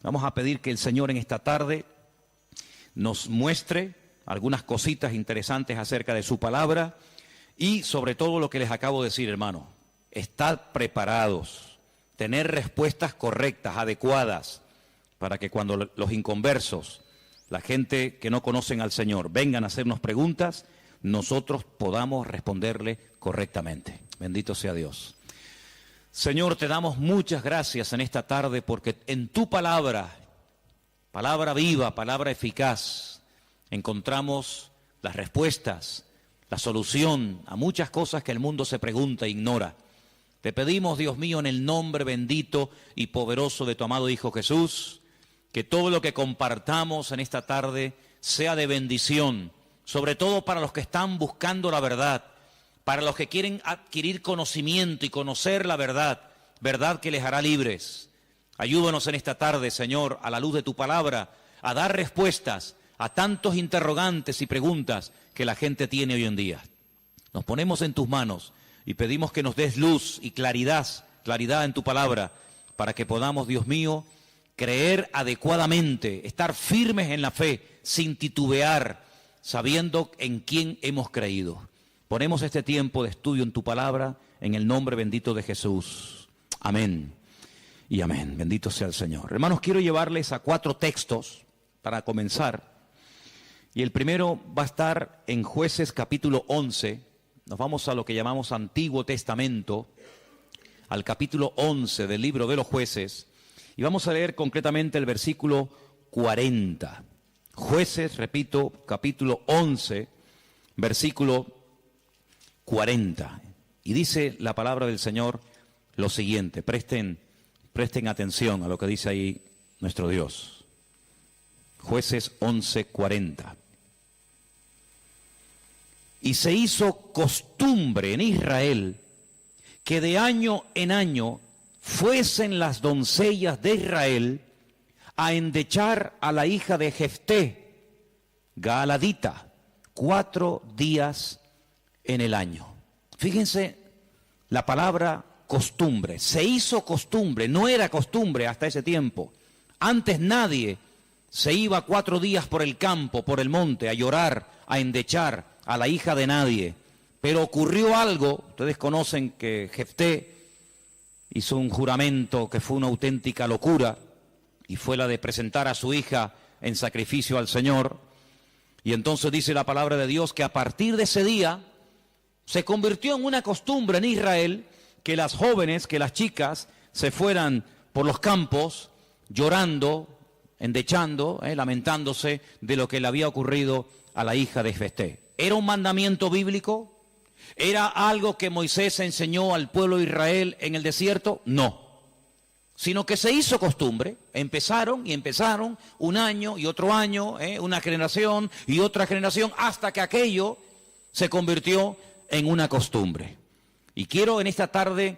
Vamos a pedir que el Señor en esta tarde nos muestre algunas cositas interesantes acerca de su palabra y sobre todo lo que les acabo de decir, hermano. Estad preparados, tener respuestas correctas, adecuadas, para que cuando los inconversos, la gente que no conocen al Señor, vengan a hacernos preguntas, nosotros podamos responderle correctamente. Bendito sea Dios. Señor, te damos muchas gracias en esta tarde porque en tu palabra, palabra viva, palabra eficaz, encontramos las respuestas, la solución a muchas cosas que el mundo se pregunta e ignora. Te pedimos, Dios mío, en el nombre bendito y poderoso de tu amado Hijo Jesús, que todo lo que compartamos en esta tarde sea de bendición, sobre todo para los que están buscando la verdad, para los que quieren adquirir conocimiento y conocer la verdad, verdad que les hará libres. Ayúdanos en esta tarde, Señor, a la luz de tu palabra, a dar respuestas a tantos interrogantes y preguntas que la gente tiene hoy en día. Nos ponemos en tus manos y pedimos que nos des luz y claridad en tu palabra, para que podamos, Dios mío, creer adecuadamente, estar firmes en la fe, sin titubear, sabiendo en quién hemos creído. Ponemos este tiempo de estudio en tu palabra, en el nombre bendito de Jesús. Amén y amén. Bendito sea el Señor. Hermanos, quiero llevarles a 4 textos para comenzar. Y el primero va a estar en Jueces capítulo 11. Nos vamos a lo que llamamos Antiguo Testamento, al capítulo 11 del libro de los Jueces. Y vamos a leer concretamente el versículo 40. Jueces, repito, capítulo 11, versículo 40. Y dice la palabra del Señor lo siguiente. Presten atención a lo que dice ahí nuestro Dios. Jueces 11, 40. Y se hizo costumbre en Israel que de año en año fuesen las doncellas de Israel a endechar a la hija de Jefté, Gaaladita, 4 días en el año. Fíjense la palabra costumbre. Se hizo costumbre, no era costumbre hasta ese tiempo. Antes nadie se iba 4 días por el campo, por el monte, a llorar, a endechar a la hija de nadie. Pero ocurrió algo, ustedes conocen que Jefté hizo un juramento que fue una auténtica locura, y fue la de presentar a su hija en sacrificio al Señor. Y entonces dice la palabra de Dios que a partir de ese día se convirtió en una costumbre en Israel que las jóvenes, que las chicas se fueran por los campos llorando, endechando, lamentándose de lo que le había ocurrido a la hija de Jefté. ¿Era un mandamiento bíblico? ¿Era algo que Moisés enseñó al pueblo de Israel en el desierto? No. Sino que se hizo costumbre. Empezaron un año y otro año, una generación y otra generación, hasta que aquello se convirtió en una costumbre. Y quiero en esta tarde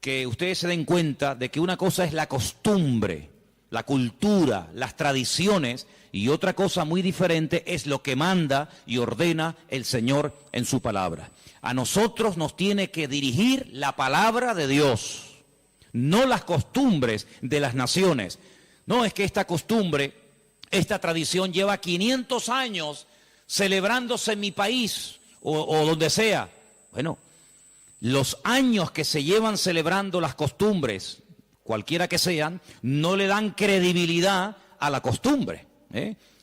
que ustedes se den cuenta de que una cosa es la costumbre, la cultura, las tradiciones, y otra cosa muy diferente es lo que manda y ordena el Señor en su palabra. A nosotros nos tiene que dirigir la palabra de Dios, no las costumbres de las naciones. No es que esta costumbre, esta tradición lleva 500 años celebrándose en mi país o donde sea. Bueno, los años que se llevan celebrando las costumbres, cualquiera que sean, no le dan credibilidad a la costumbre.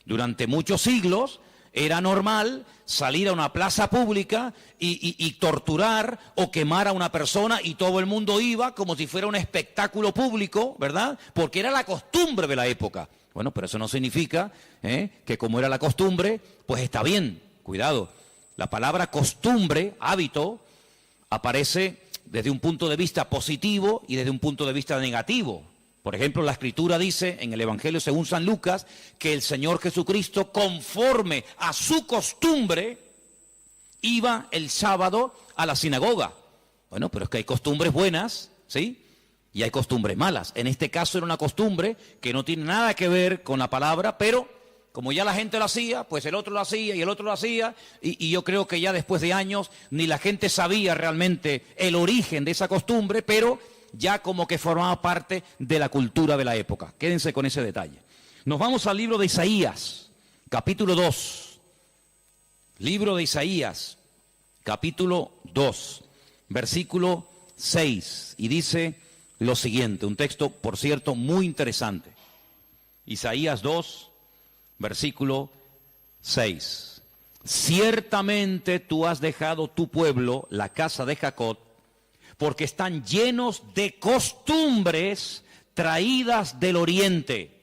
Durante muchos siglos era normal salir a una plaza pública y torturar o quemar a una persona, y todo el mundo iba como si fuera un espectáculo público, ¿verdad? Porque era la costumbre de la época. Bueno, pero eso no significa que como era la costumbre, pues está bien. Cuidado, la palabra costumbre, hábito, aparece desde un punto de vista positivo y desde un punto de vista negativo. Por ejemplo, la Escritura dice en el Evangelio según San Lucas que el Señor Jesucristo, conforme a su costumbre, iba el sábado a la sinagoga. Bueno, pero es que hay costumbres buenas, ¿sí? Y hay costumbres malas. En este caso era una costumbre que no tiene nada que ver con la palabra, pero como ya la gente lo hacía, pues el otro lo hacía y el otro lo hacía, y yo creo que ya después de años ni la gente sabía realmente el origen de esa costumbre, pero ya como que formaba parte de la cultura de la época. Quédense con ese detalle. Nos vamos al libro de Isaías, capítulo 2. Libro de Isaías, capítulo 2, versículo 6. Y dice lo siguiente, un texto, por cierto, muy interesante. Isaías 2, versículo 6. Ciertamente tú has dejado tu pueblo, la casa de Jacob, porque están llenos de costumbres traídas del oriente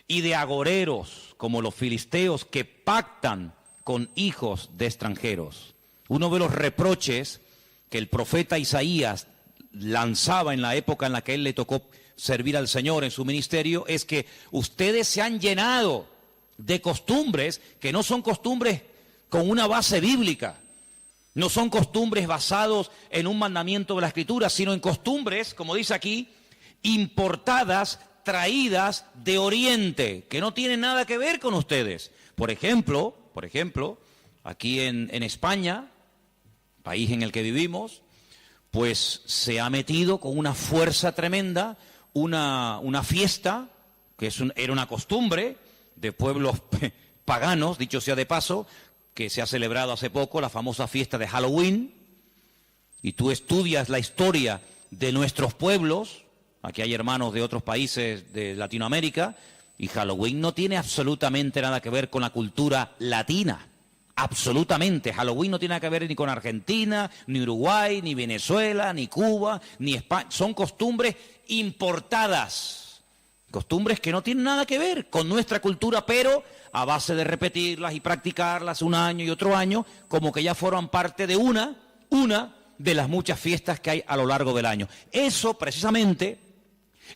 y de agoreros, como los filisteos que pactan con hijos de extranjeros. Uno de los reproches que el profeta Isaías lanzaba en la época en la que él le tocó servir al Señor en su ministerio es que ustedes se han llenado de costumbres que no son costumbres con una base bíblica, no son costumbres basados en un mandamiento de la Escritura, sino en costumbres, como dice aquí, importadas, traídas de Oriente, que no tienen nada que ver con ustedes. Por ejemplo, aquí en España, país en el que vivimos, pues se ha metido con una fuerza tremenda una fiesta, que era una costumbre de pueblos paganos, dicho sea de paso, que se ha celebrado hace poco, la famosa fiesta de Halloween, y tú estudias la historia de nuestros pueblos, aquí hay hermanos de otros países de Latinoamérica, y Halloween no tiene absolutamente nada que ver con la cultura latina. Absolutamente. Halloween no tiene nada que ver ni con Argentina, ni Uruguay, ni Venezuela, ni Cuba, ni España. Son costumbres importadas. Costumbres que no tienen nada que ver con nuestra cultura, pero a base de repetirlas y practicarlas un año y otro año, como que ya forman parte de una de las muchas fiestas que hay a lo largo del año. Eso precisamente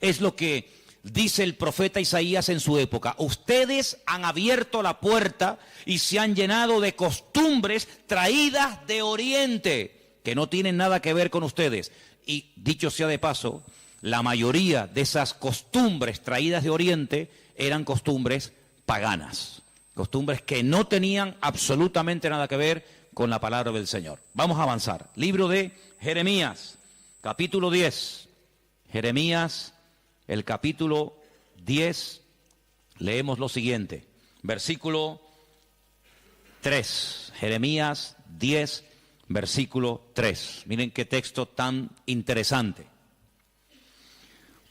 es lo que dice el profeta Isaías en su época. Ustedes han abierto la puerta y se han llenado de costumbres traídas de Oriente, que no tienen nada que ver con ustedes. Y dicho sea de paso, la mayoría de esas costumbres traídas de Oriente eran costumbres paganas, costumbres que no tenían absolutamente nada que ver con la palabra del Señor. Vamos a avanzar. Libro de Jeremías, capítulo 10. Jeremías, el capítulo 10, leemos lo siguiente, versículo 3, Jeremías 10, versículo 3. Miren qué texto tan interesante.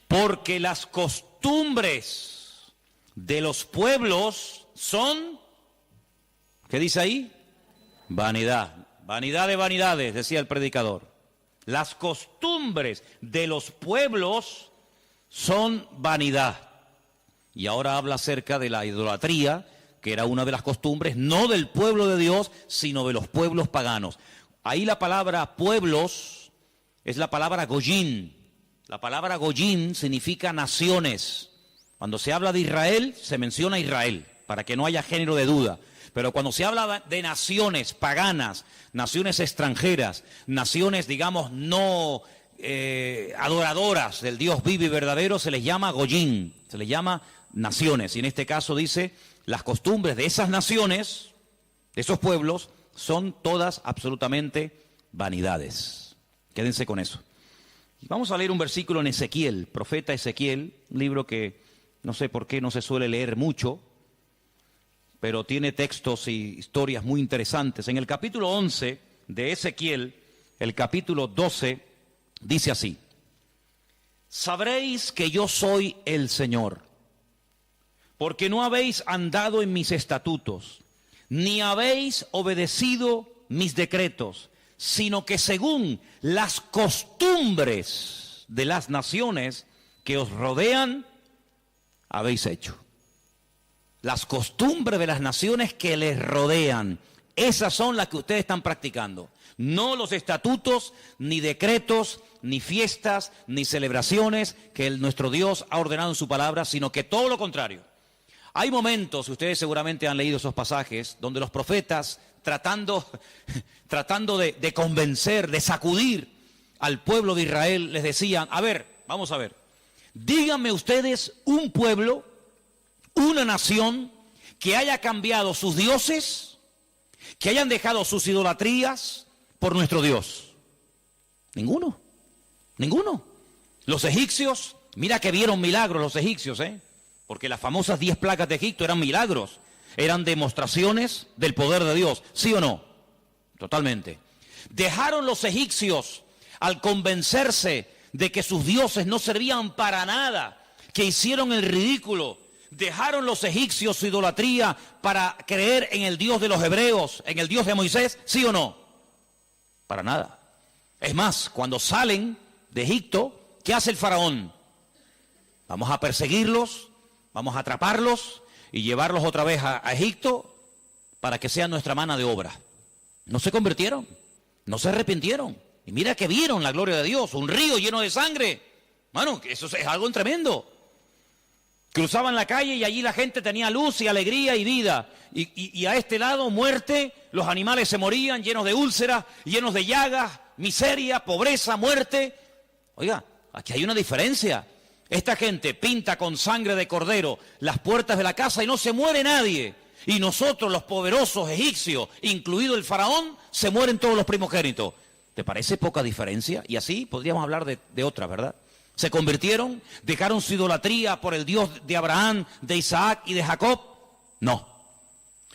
Porque las costumbres de los pueblos son, ¿qué dice ahí? Vanidad, vanidad de vanidades, decía el predicador. Las costumbres de los pueblos son vanidad. Y ahora habla acerca de la idolatría, que era una de las costumbres, no del pueblo de Dios, sino de los pueblos paganos. Ahí la palabra pueblos es la palabra goyim. La palabra goyim significa naciones. Cuando se habla de Israel, se menciona Israel, para que no haya género de duda. Pero cuando se habla de naciones paganas, naciones extranjeras, naciones, digamos, no adoradoras del Dios vivo y verdadero, se les llama goyim, se les llama naciones. Y en este caso dice, las costumbres de esas naciones, de esos pueblos, son todas absolutamente vanidades. Quédense con eso. Vamos a leer un versículo en Ezequiel, profeta Ezequiel, un libro que no sé por qué no se suele leer mucho, pero tiene textos y historias muy interesantes. En el capítulo 11 de Ezequiel, el capítulo 12, dice así: sabréis que yo soy el Señor, porque no habéis andado en mis estatutos, ni habéis obedecido mis decretos, sino que según las costumbres de las naciones que os rodean, habéis hecho. Las costumbres de las naciones que les rodean, esas son las que ustedes están practicando. No los estatutos, ni decretos, ni fiestas, ni celebraciones que nuestro Dios ha ordenado en su palabra, sino que todo lo contrario. Hay momentos, ustedes seguramente han leído esos pasajes, donde los profetas, tratando de convencer, de sacudir al pueblo de Israel, les decían, a ver, vamos a ver, díganme ustedes un pueblo, una nación que haya cambiado sus dioses, que hayan dejado sus idolatrías por nuestro Dios. Ninguno. Los egipcios, mira que vieron milagros los egipcios, porque las famosas 10 plagas de Egipto eran milagros, eran demostraciones del poder de Dios, ¿sí o no? Totalmente. Dejaron los egipcios al convencerse de que sus dioses no servían para nada, que hicieron el ridículo. Dejaron los egipcios su idolatría para creer en el Dios de los hebreos, en el Dios de Moisés, ¿sí o no? Para nada. Es más, cuando salen de Egipto, ¿qué hace el faraón? Vamos a perseguirlos, vamos a atraparlos y llevarlos otra vez a Egipto para que sean nuestra mano de obra. No se convirtieron, no se arrepintieron. Y mira que vieron la gloria de Dios, un río lleno de sangre. Bueno, eso es algo tremendo. Cruzaban la calle y allí la gente tenía luz y alegría y vida. Y a este lado, muerte, los animales se morían llenos de úlceras, llenos de llagas, miseria, pobreza, muerte. Oiga, aquí hay una diferencia. Esta gente pinta con sangre de cordero las puertas de la casa y no se muere nadie. Y nosotros, los poderosos egipcios, incluido el faraón, se mueren todos los primogénitos. ¿Te parece poca diferencia? Y así podríamos hablar de otra, ¿verdad? Se convirtieron, dejaron su idolatría por el Dios de Abraham, de Isaac y de Jacob. No.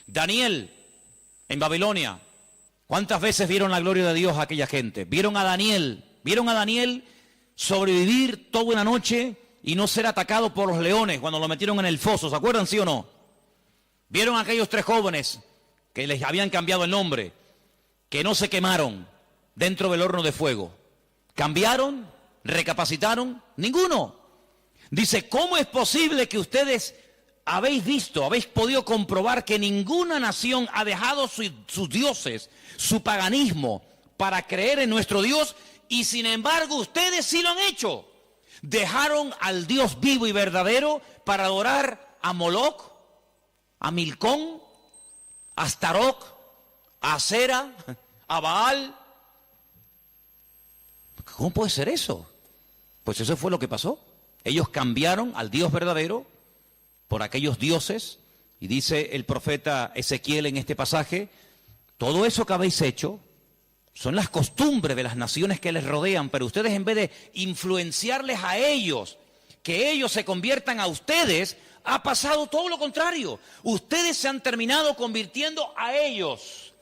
Daniel, en Babilonia, ¿cuántas veces vieron la gloria de Dios a aquella gente? Vieron a Daniel sobrevivir toda una noche y no ser atacado por los leones cuando lo metieron en el foso. ¿Se acuerdan, sí o no? Vieron a aquellos 3 jóvenes que les habían cambiado el nombre, que no se quemaron dentro del horno de fuego. ¿Cambiaron? ¿Recapacitaron? Ninguno. Dice, ¿cómo es posible que ustedes habéis podido comprobar que ninguna nación ha dejado sus dioses, su paganismo, para creer en nuestro Dios, y sin embargo ustedes sí lo han hecho? Dejaron al Dios vivo y verdadero para adorar a Moloch, a Milcón, a Astaroth, a Asera, a Baal. ¿Cómo puede ser eso? Pues eso fue lo que pasó. Ellos cambiaron al Dios verdadero por aquellos dioses, y dice el profeta Ezequiel en este pasaje, todo eso que habéis hecho son las costumbres de las naciones que les rodean, pero ustedes, en vez de influenciarles a ellos, que ellos se conviertan a ustedes, ha pasado todo lo contrario. Ustedes se han terminado convirtiendo a ellos.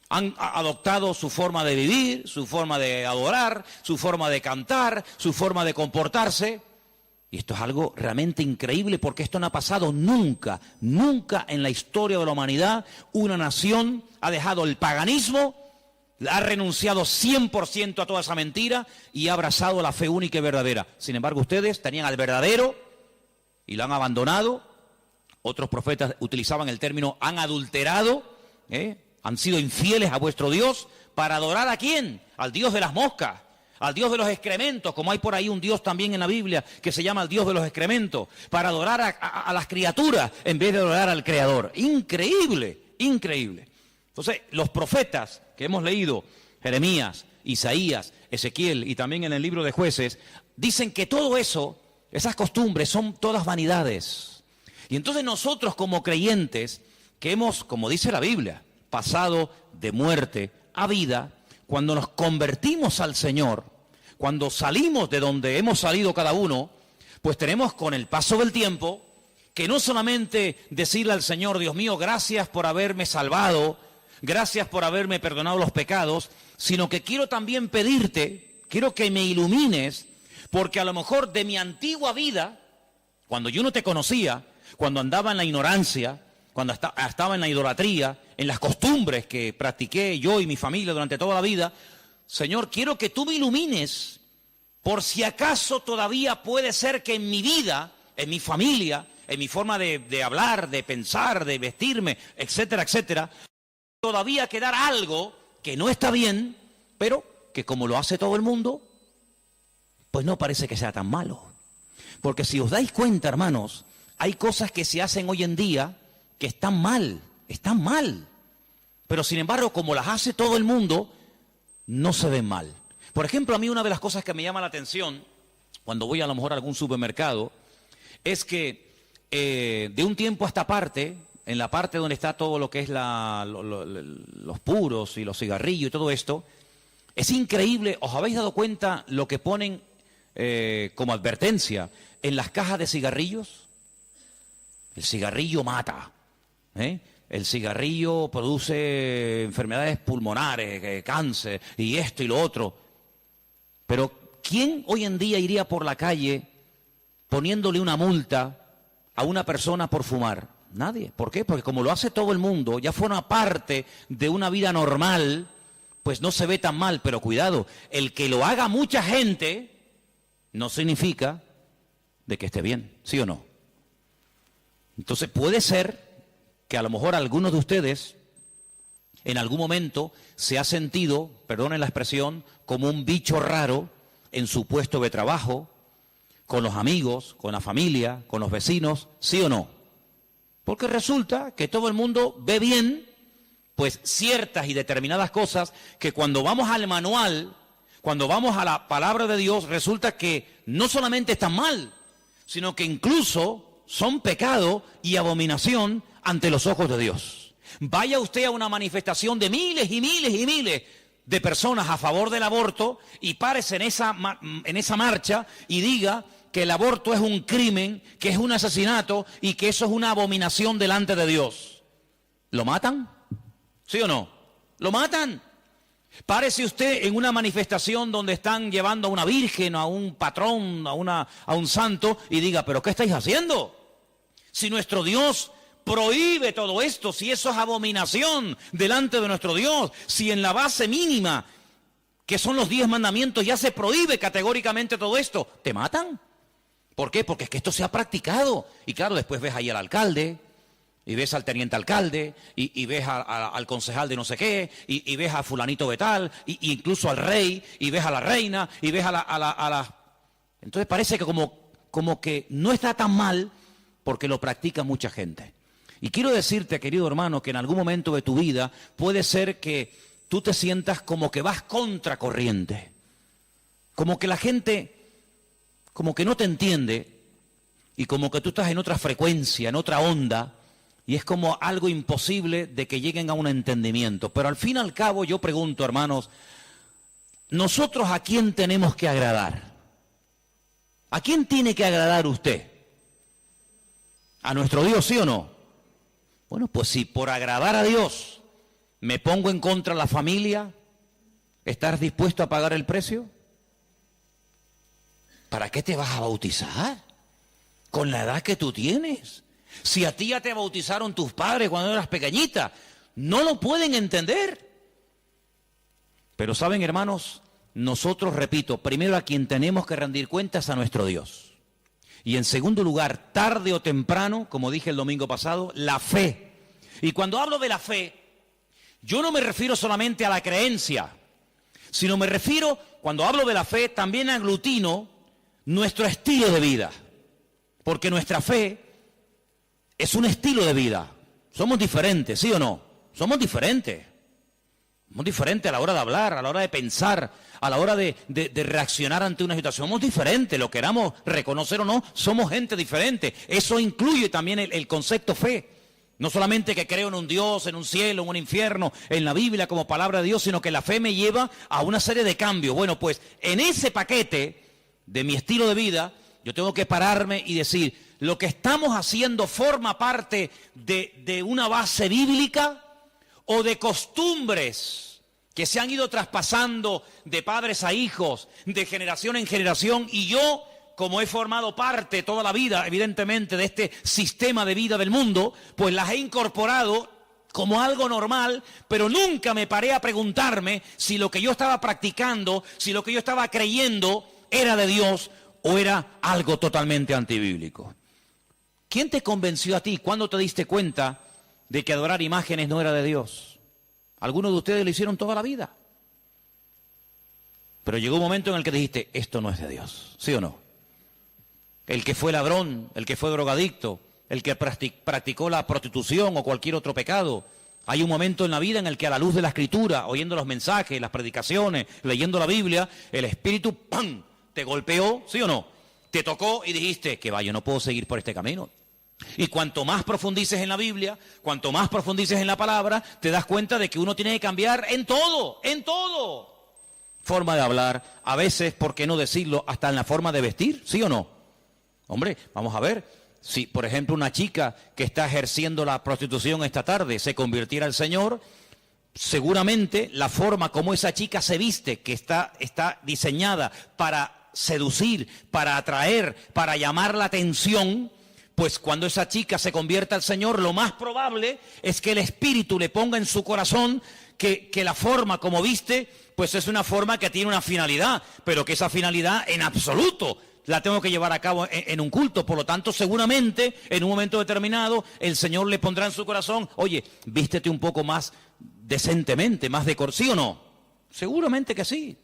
Han adoptado su forma de vivir, su forma de adorar, su forma de cantar, su forma de comportarse. Y esto es algo realmente increíble, porque esto no ha pasado nunca, nunca en la historia de la humanidad. Una nación ha dejado el paganismo, ha renunciado 100% a toda esa mentira y ha abrazado la fe única y verdadera. Sin embargo, ustedes tenían al verdadero y lo han abandonado. Otros profetas utilizaban el término han adulterado, han sido infieles a vuestro Dios. ¿Para adorar a quién? Al Dios de las moscas, al Dios de los excrementos, como hay por ahí un Dios también en la Biblia que se llama el Dios de los excrementos, para adorar a las criaturas en vez de adorar al Creador. Increíble, increíble. Entonces, los profetas que hemos leído, Jeremías, Isaías, Ezequiel y también en el libro de Jueces, dicen que todo eso, esas costumbres, son todas vanidades. Y entonces nosotros, como creyentes, que hemos, como dice la Biblia, pasado de muerte a vida, cuando nos convertimos al Señor, cuando salimos de donde hemos salido cada uno, pues tenemos, con el paso del tiempo, que no solamente decirle al Señor, Dios mío, gracias por haberme salvado, gracias por haberme perdonado los pecados, sino que quiero también pedirte, quiero que me ilumines, porque a lo mejor de mi antigua vida, cuando yo no te conocía, cuando andaba en la ignorancia, cuando estaba en la idolatría, en las costumbres que practiqué yo y mi familia durante toda la vida, Señor, quiero que tú me ilumines, por si acaso todavía puede ser que en mi vida, en mi familia, en mi forma de hablar, de pensar, de vestirme, etcétera, etcétera, todavía quedar algo que no está bien, pero que como lo hace todo el mundo, pues no parece que sea tan malo. Porque si os dais cuenta, hermanos, hay cosas que se hacen hoy en día que están mal. Pero sin embargo, como las hace todo el mundo, no se ven mal. Por ejemplo, a mí una de las cosas que me llama la atención, cuando voy a lo mejor a algún supermercado, es que de un tiempo a esta parte, en la parte donde está todo lo que es los puros y los cigarrillos y todo esto, es increíble. ¿Os habéis dado cuenta lo que ponen como advertencia, en las cajas de cigarrillos, el cigarrillo mata, ¿eh? El cigarrillo produce enfermedades pulmonares, cáncer, y esto y lo otro. Pero ¿quién hoy en día iría por la calle poniéndole una multa a una persona por fumar? Nadie. ¿Por qué? Porque como lo hace todo el mundo, ya forma parte de una vida normal, pues no se ve tan mal. Pero cuidado, el que lo haga mucha gente no significa de que esté bien, ¿sí o no? Entonces puede ser que a lo mejor algunos de ustedes en algún momento se ha sentido, perdonen la expresión, como un bicho raro en su puesto de trabajo, con los amigos, con la familia, con los vecinos, ¿sí o no? Porque resulta que todo el mundo ve bien, pues ciertas y determinadas cosas que cuando vamos al manual, cuando vamos a la palabra de Dios, resulta que no solamente están mal, sino que incluso son pecado y abominación ante los ojos de Dios. Vaya usted a una manifestación de miles y miles y miles de personas a favor del aborto y párese en esa marcha y diga que el aborto es un crimen, que es un asesinato y que eso es una abominación delante de Dios. ¿Lo matan? ¿Sí o no? ¿Lo matan? Párese usted en una manifestación donde están llevando a una virgen, a un patrón, a un santo y diga, ¿pero qué estáis haciendo? Si nuestro Dios prohíbe todo esto, si eso es abominación delante de nuestro Dios, si en la base mínima, que son los 10 mandamientos, ya se prohíbe categóricamente todo esto, ¿te matan? ¿Por qué? Porque es que esto se ha practicado. Y claro, después ves ahí al alcalde, y ves al teniente alcalde, y ves al concejal de no sé qué, y ves a fulanito de tal, y incluso al rey, y ves a la reina, y ves a la... Entonces parece que como que no está tan mal porque lo practica mucha gente. Y quiero decirte, querido hermano, que en algún momento de tu vida puede ser que tú te sientas como que vas contracorriente, como que la gente como que no te entiende y como que tú estás en otra frecuencia, en otra onda, y es como algo imposible de que lleguen a un entendimiento. Pero al fin y al cabo yo pregunto, hermanos, ¿nosotros a quién tenemos que agradar? ¿A quién tiene que agradar usted? ¿A nuestro Dios, sí o no? Bueno, pues si por agradar a Dios me pongo en contra de la familia, ¿estás dispuesto a pagar el precio? ¿Para qué te vas a bautizar? Con la edad que tú tienes. Si a ti ya te bautizaron tus padres cuando eras pequeñita, no lo pueden entender. Pero saben, hermanos, nosotros, repito, primero a quien tenemos que rendir cuentas a nuestro Dios. Y en segundo lugar, tarde o temprano, como dije el domingo pasado, la fe. Y cuando hablo de la fe, yo no me refiero solamente a la creencia, sino me refiero, cuando hablo de la fe, también aglutino nuestro estilo de vida. Porque nuestra fe es un estilo de vida. Somos diferentes, ¿sí o no? Somos diferentes. Somos diferentes a la hora de hablar, a la hora de pensar, a la hora de reaccionar ante una situación. Somos diferentes, lo queramos reconocer o no, somos gente diferente. Eso incluye también el concepto fe. No solamente que creo en un Dios, en un cielo, en un infierno, en la Biblia como palabra de Dios, sino que la fe me lleva a una serie de cambios. Bueno, pues en ese paquete de mi estilo de vida, yo tengo que pararme y decir, ¿lo que estamos haciendo forma parte de una base bíblica o de costumbres que se han ido traspasando de padres a hijos, de generación en generación? Y yo, como he formado parte toda la vida, evidentemente, de este sistema de vida del mundo, pues las he incorporado como algo normal, pero nunca me paré a preguntarme si lo que yo estaba practicando, si lo que yo estaba creyendo era de Dios o era algo totalmente antibíblico. ¿Quién te convenció a ti? ¿Cuándo te diste cuenta de que adorar imágenes no era de Dios? Algunos de ustedes lo hicieron toda la vida. Pero llegó un momento en el que dijiste, esto no es de Dios, ¿sí o no? El que fue ladrón, el que fue drogadicto, el que practicó la prostitución o cualquier otro pecado. Hay un momento en la vida en el que a la luz de la Escritura, oyendo los mensajes, las predicaciones, leyendo la Biblia, el Espíritu, ¡pam!, te golpeó, ¿sí o no? Te tocó y dijiste, que va, yo no puedo seguir por este camino. Y cuanto más profundices en la Biblia, cuanto más profundices en la palabra, te das cuenta de que uno tiene que cambiar en todo, en todo. forma de hablar, a veces, ¿por qué no decirlo?, hasta en la forma de vestir, ¿sí o no? Hombre, vamos a ver, si por ejemplo una chica que está ejerciendo la prostitución esta tarde se convirtiera al Señor, seguramente la forma como esa chica se viste, que está diseñada para seducir, para atraer, para llamar la atención, pues cuando esa chica se convierta al Señor, lo más probable es que el Espíritu le ponga en su corazón que la forma como viste, pues es una forma que tiene una finalidad, pero que esa finalidad en absoluto la tengo que llevar a cabo en un culto. Por lo tanto, seguramente, en un momento determinado, el Señor le pondrá en su corazón, oye, vístete un poco más decentemente, más ¿sí o no? Seguramente que sí.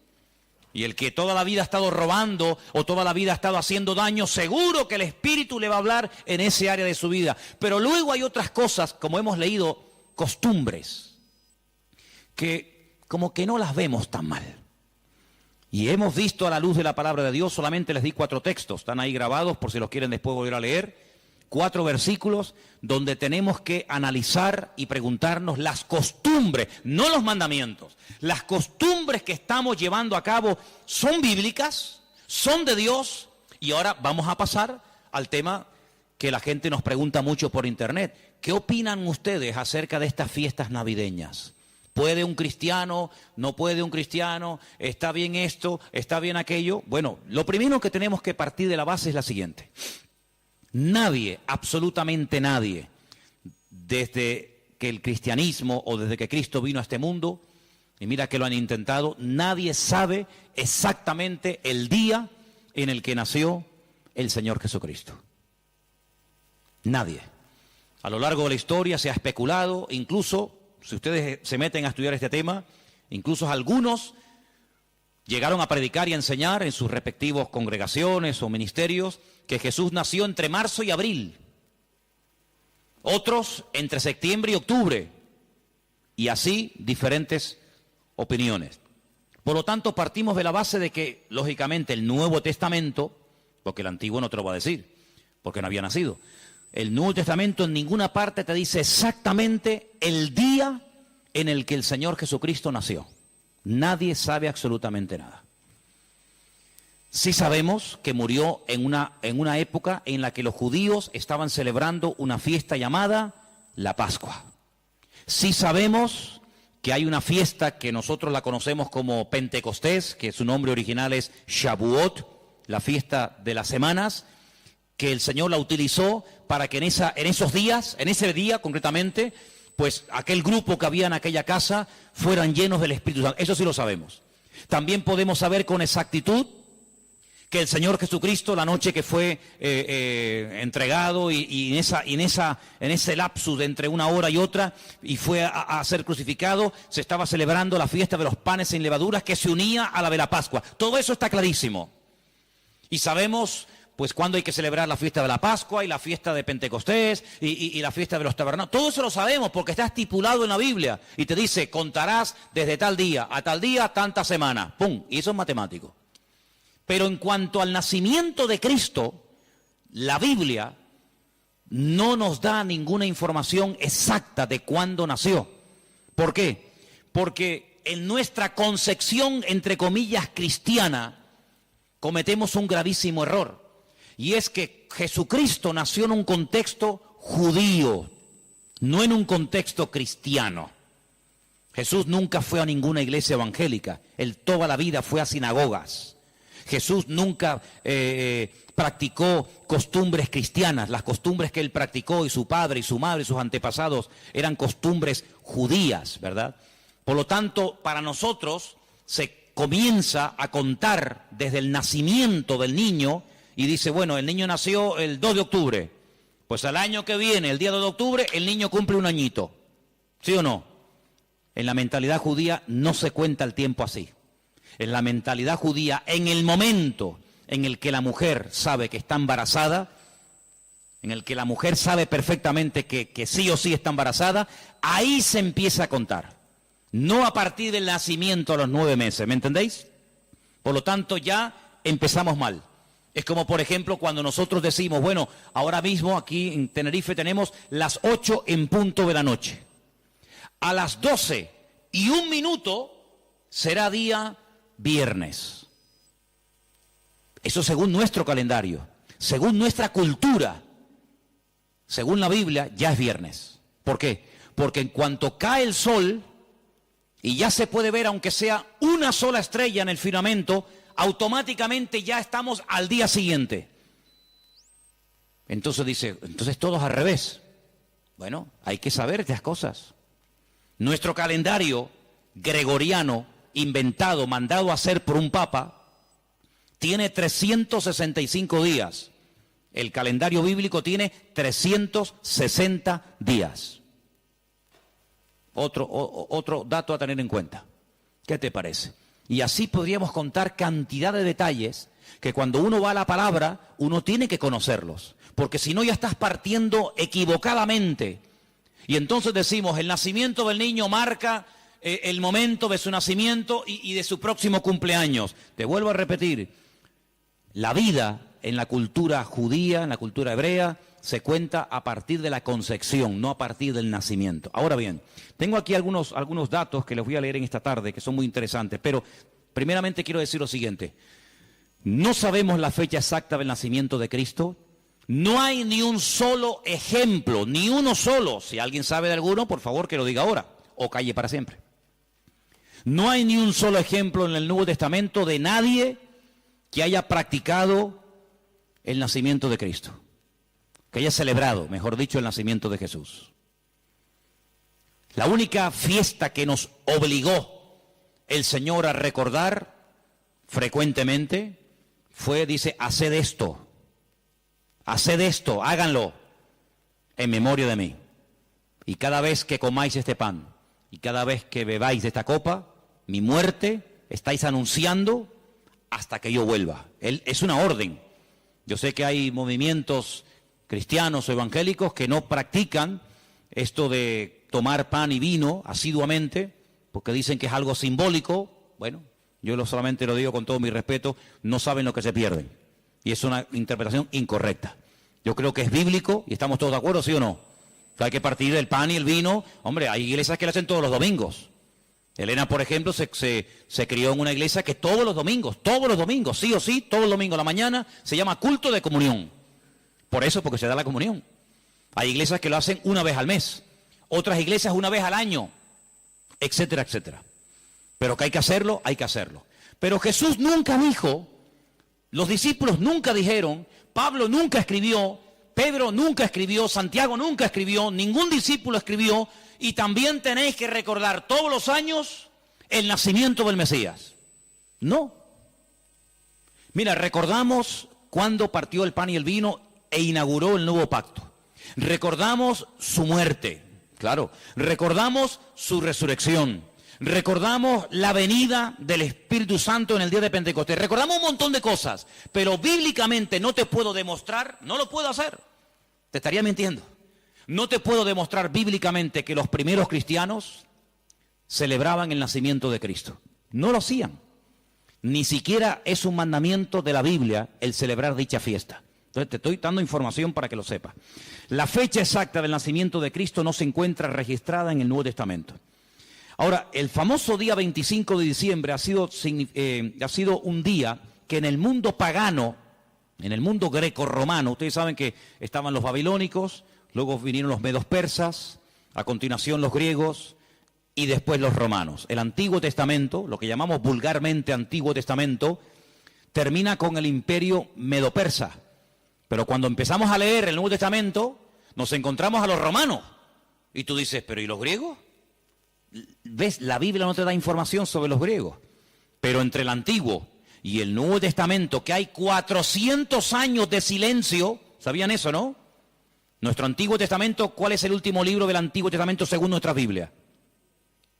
Y el que toda la vida ha estado robando o toda la vida ha estado haciendo daño, seguro que el Espíritu le va a hablar en ese área de su vida. Pero luego hay otras cosas, como hemos leído, costumbres, que como que no las vemos tan mal. Y hemos visto a la luz de la palabra de Dios, solamente les di 4 textos, están ahí grabados por si los quieren después volver a leer, 4 versículos donde tenemos que analizar y preguntarnos las costumbres, no los mandamientos, las costumbres que estamos llevando a cabo, ¿son bíblicas? ¿Son de Dios? Y ahora vamos a pasar al tema que la gente nos pregunta mucho por internet. ¿Qué opinan ustedes acerca de estas fiestas navideñas? ¿Puede un cristiano? ¿No puede un cristiano? ¿Está bien esto? ¿Está bien aquello? Bueno, lo primero que tenemos que partir de la base es la siguiente. Nadie, absolutamente nadie, desde que el cristianismo o desde que Cristo vino a este mundo, y mira que lo han intentado, nadie sabe exactamente el día en el que nació el Señor Jesucristo. Nadie. A lo largo de la historia se ha especulado, incluso, si ustedes se meten a estudiar este tema, incluso algunos llegaron a predicar y a enseñar en sus respectivos congregaciones o ministerios que Jesús nació entre marzo y abril. Otros entre septiembre y octubre. Y así diferentes opiniones. Por lo tanto, partimos de la base de que, lógicamente, el Nuevo Testamento, porque el Antiguo no te lo va a decir, porque no había nacido, el Nuevo Testamento en ninguna parte te dice exactamente el día en el que el Señor Jesucristo nació. Nadie sabe absolutamente nada. Sí sabemos que murió en una época en la que los judíos estaban celebrando una fiesta llamada la Pascua. Sí sabemos que hay una fiesta que nosotros la conocemos como Pentecostés, que su nombre original es Shavuot, la fiesta de las semanas, que el Señor la utilizó para que en esos días, en ese día concretamente, pues aquel grupo que había en aquella casa fueran llenos del Espíritu Santo. Eso sí lo sabemos. También podemos saber con exactitud que el Señor Jesucristo, la noche que fue entregado y en ese lapsus de entre una hora y otra, y fue a ser crucificado, se estaba celebrando la fiesta de los panes sin levaduras que se unía a la de la Pascua. Todo eso está clarísimo. Y sabemos pues cuándo hay que celebrar la fiesta de la Pascua y la fiesta de Pentecostés y la fiesta de los tabernáculos. Todo eso lo sabemos porque está estipulado en la Biblia. Y te dice, contarás desde tal día a tal día, tantas semanas. ¡Pum! Y eso es matemático. Pero en cuanto al nacimiento de Cristo, la Biblia no nos da ninguna información exacta de cuándo nació. ¿Por qué? Porque en nuestra concepción, entre comillas, cristiana, cometemos un gravísimo error. Y es que Jesucristo nació en un contexto judío, no en un contexto cristiano. Jesús nunca fue a ninguna iglesia evangélica, él toda la vida fue a sinagogas. Jesús nunca practicó costumbres cristianas. Las costumbres que él practicó y su padre y su madre y sus antepasados eran costumbres judías, ¿verdad? Por lo tanto, para nosotros se comienza a contar desde el nacimiento del niño y dice, bueno, el niño nació el 2 de octubre. Pues al año que viene, el día 2 de octubre, el niño cumple un añito. ¿Sí o no? En la mentalidad judía no se cuenta el tiempo así. En la mentalidad judía, en el momento en el que la mujer sabe que está embarazada, en el que la mujer sabe perfectamente que sí o sí está embarazada, ahí se empieza a contar. No a partir del nacimiento a los 9 meses, ¿me entendéis? Por lo tanto, ya empezamos mal. Es como, por ejemplo, cuando nosotros decimos, bueno, ahora mismo aquí en Tenerife tenemos las 8 en punto de la noche. A las 12:01 será día viernes. Eso según nuestro calendario, según nuestra cultura, según la Biblia, ya es viernes. ¿Por qué? Porque en cuanto cae el sol y ya se puede ver aunque sea una sola estrella en el firmamento, automáticamente ya estamos al día siguiente. Entonces dice, entonces todos al revés. Bueno, hay que saber estas cosas. Nuestro calendario gregoriano, inventado, mandado a hacer por un papa, tiene 365 días. El calendario bíblico tiene 360 días. Otro dato a tener en cuenta. ¿Qué te parece? Y así podríamos contar cantidad de detalles que cuando uno va a la palabra, uno tiene que conocerlos. Porque si no ya estás partiendo equivocadamente. Y entonces decimos, el nacimiento del niño marca el momento de su nacimiento y de su próximo cumpleaños. Te vuelvo a repetir, la vida en la cultura judía, en la cultura hebrea, se cuenta a partir de la concepción, no a partir del nacimiento. Ahora bien, tengo aquí algunos datos que les voy a leer en esta tarde, que son muy interesantes, pero primeramente quiero decir lo siguiente. No sabemos la fecha exacta del nacimiento de Cristo. No hay ni un solo ejemplo, ni uno solo. Si alguien sabe de alguno, por favor que lo diga ahora, o calle para siempre. No hay ni un solo ejemplo en el Nuevo Testamento de nadie que haya practicado el nacimiento de Cristo, que haya celebrado, mejor dicho, el nacimiento de Jesús. La única fiesta que nos obligó el Señor a recordar frecuentemente fue, dice, haced esto, háganlo en memoria de mí. Y cada vez que comáis este pan y cada vez que bebáis de esta copa, mi muerte estáis anunciando hasta que yo vuelva. Es una orden. Yo sé que hay movimientos cristianos o evangélicos que no practican esto de tomar pan y vino asiduamente, porque dicen que es algo simbólico. Bueno, yo solamente lo digo con todo mi respeto, no saben lo que se pierden. Y es una interpretación incorrecta. Yo creo que es bíblico y estamos todos de acuerdo, ¿sí o no? Que hay que partir del pan y el vino. Hombre, hay iglesias que lo hacen todos los domingos. Elena, por ejemplo, se crió en una iglesia que todos los domingos, sí o sí, todos los domingos a la mañana, se llama culto de comunión. Por eso, porque se da la comunión. Hay iglesias que lo hacen una vez al mes, otras iglesias una vez al año, etcétera, etcétera. Pero que hay que hacerlo, hay que hacerlo. Pero Jesús nunca dijo, los discípulos nunca dijeron, Pablo nunca escribió, Pedro nunca escribió, Santiago nunca escribió, ningún discípulo escribió, y también tenéis que recordar todos los años el nacimiento del Mesías. No. Mira, recordamos cuando partió el pan y el vino e inauguró el nuevo pacto. Recordamos su muerte, claro. Recordamos su resurrección. Recordamos la venida del Espíritu Santo en el día de Pentecostés. Recordamos un montón de cosas, pero bíblicamente no te puedo demostrar, no lo puedo hacer. Te estaría mintiendo. No te puedo demostrar bíblicamente que los primeros cristianos celebraban el nacimiento de Cristo. No lo hacían. Ni siquiera es un mandamiento de la Biblia el celebrar dicha fiesta. Entonces te estoy dando información para que lo sepas. La fecha exacta del nacimiento de Cristo no se encuentra registrada en el Nuevo Testamento. Ahora, el famoso día 25 de diciembre ha sido un día que en el mundo pagano, en el mundo greco-romano, ustedes saben que estaban los babilónicos, luego vinieron los medos persas, a continuación los griegos y después los romanos. El Antiguo Testamento, lo que llamamos vulgarmente Antiguo Testamento, termina con el imperio medo-persa. Pero cuando empezamos a leer el Nuevo Testamento, nos encontramos a los romanos. Y tú dices, ¿pero y los griegos? ¿Ves? La Biblia no te da información sobre los griegos. Pero entre el Antiguo y el Nuevo Testamento, que hay 400 años de silencio, ¿sabían eso, no? Nuestro Antiguo Testamento, ¿cuál es el último libro del Antiguo Testamento según nuestra Biblia?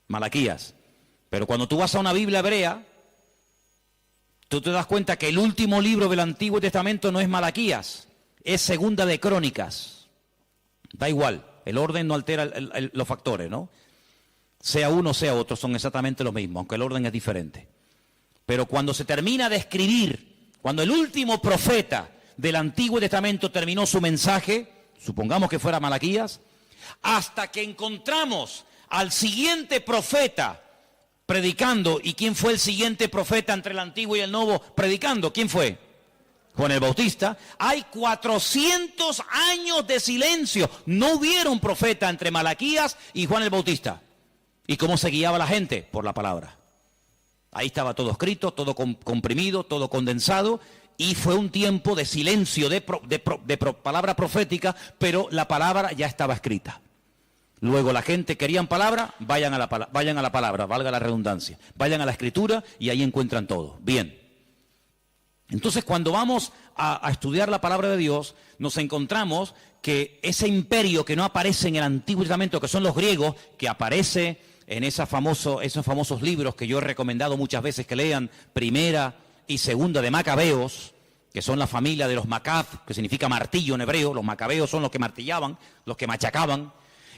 Malaquías. Pero cuando tú vas a una Biblia hebrea, tú te das cuenta que el último libro del Antiguo Testamento no es Malaquías, es Segunda de Crónicas. Da igual, el orden no altera los factores, ¿no? Sea uno, sea otro, son exactamente los mismos, aunque el orden es diferente. Pero cuando se termina de escribir, cuando el último profeta del Antiguo Testamento terminó su mensaje, supongamos que fuera Malaquías, hasta que encontramos al siguiente profeta predicando. ¿Y quién fue el siguiente profeta entre el Antiguo y el Nuevo predicando? ¿Quién fue? Juan el Bautista. Hay 400 años de silencio. No hubieron profeta entre Malaquías y Juan el Bautista. ¿Y cómo se guiaba la gente? Por la palabra. Ahí estaba todo escrito, todo comprimido, todo condensado. Y fue un tiempo de silencio, de palabra profética, pero la palabra ya estaba escrita. Luego la gente querían palabra, vayan a la palabra, valga la redundancia. Vayan a la escritura y ahí encuentran todo. Bien. Entonces cuando vamos a estudiar la palabra de Dios, nos encontramos que ese imperio que no aparece en el Antiguo Testamento, que son los griegos, que aparece en esos famosos libros que yo he recomendado muchas veces que lean, Primera y Segunda de Macabeos, que son la familia de los Macab, que significa martillo en hebreo. Los macabeos son los que martillaban, los que machacaban.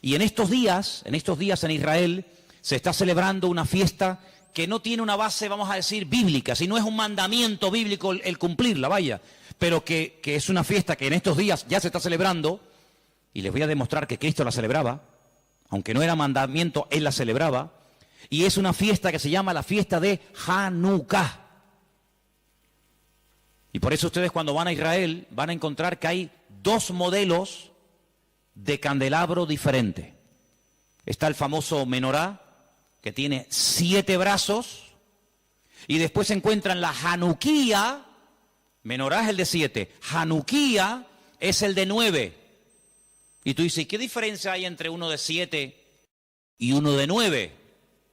Y en estos días en Israel se está celebrando una fiesta que no tiene una base, vamos a decir, bíblica, sino es un mandamiento bíblico el cumplirla, vaya, pero que es una fiesta que en estos días ya se está celebrando, y les voy a demostrar que Cristo la celebraba, aunque no era mandamiento, Él la celebraba, y es una fiesta que se llama la fiesta de Hanukkah. Y por eso ustedes cuando van a Israel van a encontrar que hay dos modelos de candelabro diferente. Está el famoso menorá, que tiene 7 brazos, y después se encuentran la Hanukkía. Menorá es el de 7, Hanukkía es el de 9. Y tú dices, ¿qué diferencia hay entre uno de 7 y uno de 9?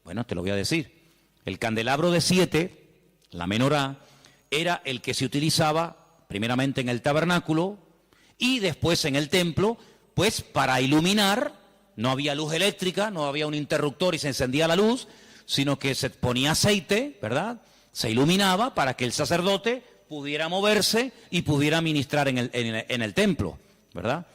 Bueno, te lo voy a decir. El candelabro de 7, la menorá, era el que se utilizaba primeramente en el tabernáculo y después en el templo, pues para iluminar. No había luz eléctrica, no había un interruptor y se encendía la luz, sino que se ponía aceite, ¿verdad? Se iluminaba para que el sacerdote pudiera moverse y pudiera ministrar en el templo, ¿verdad?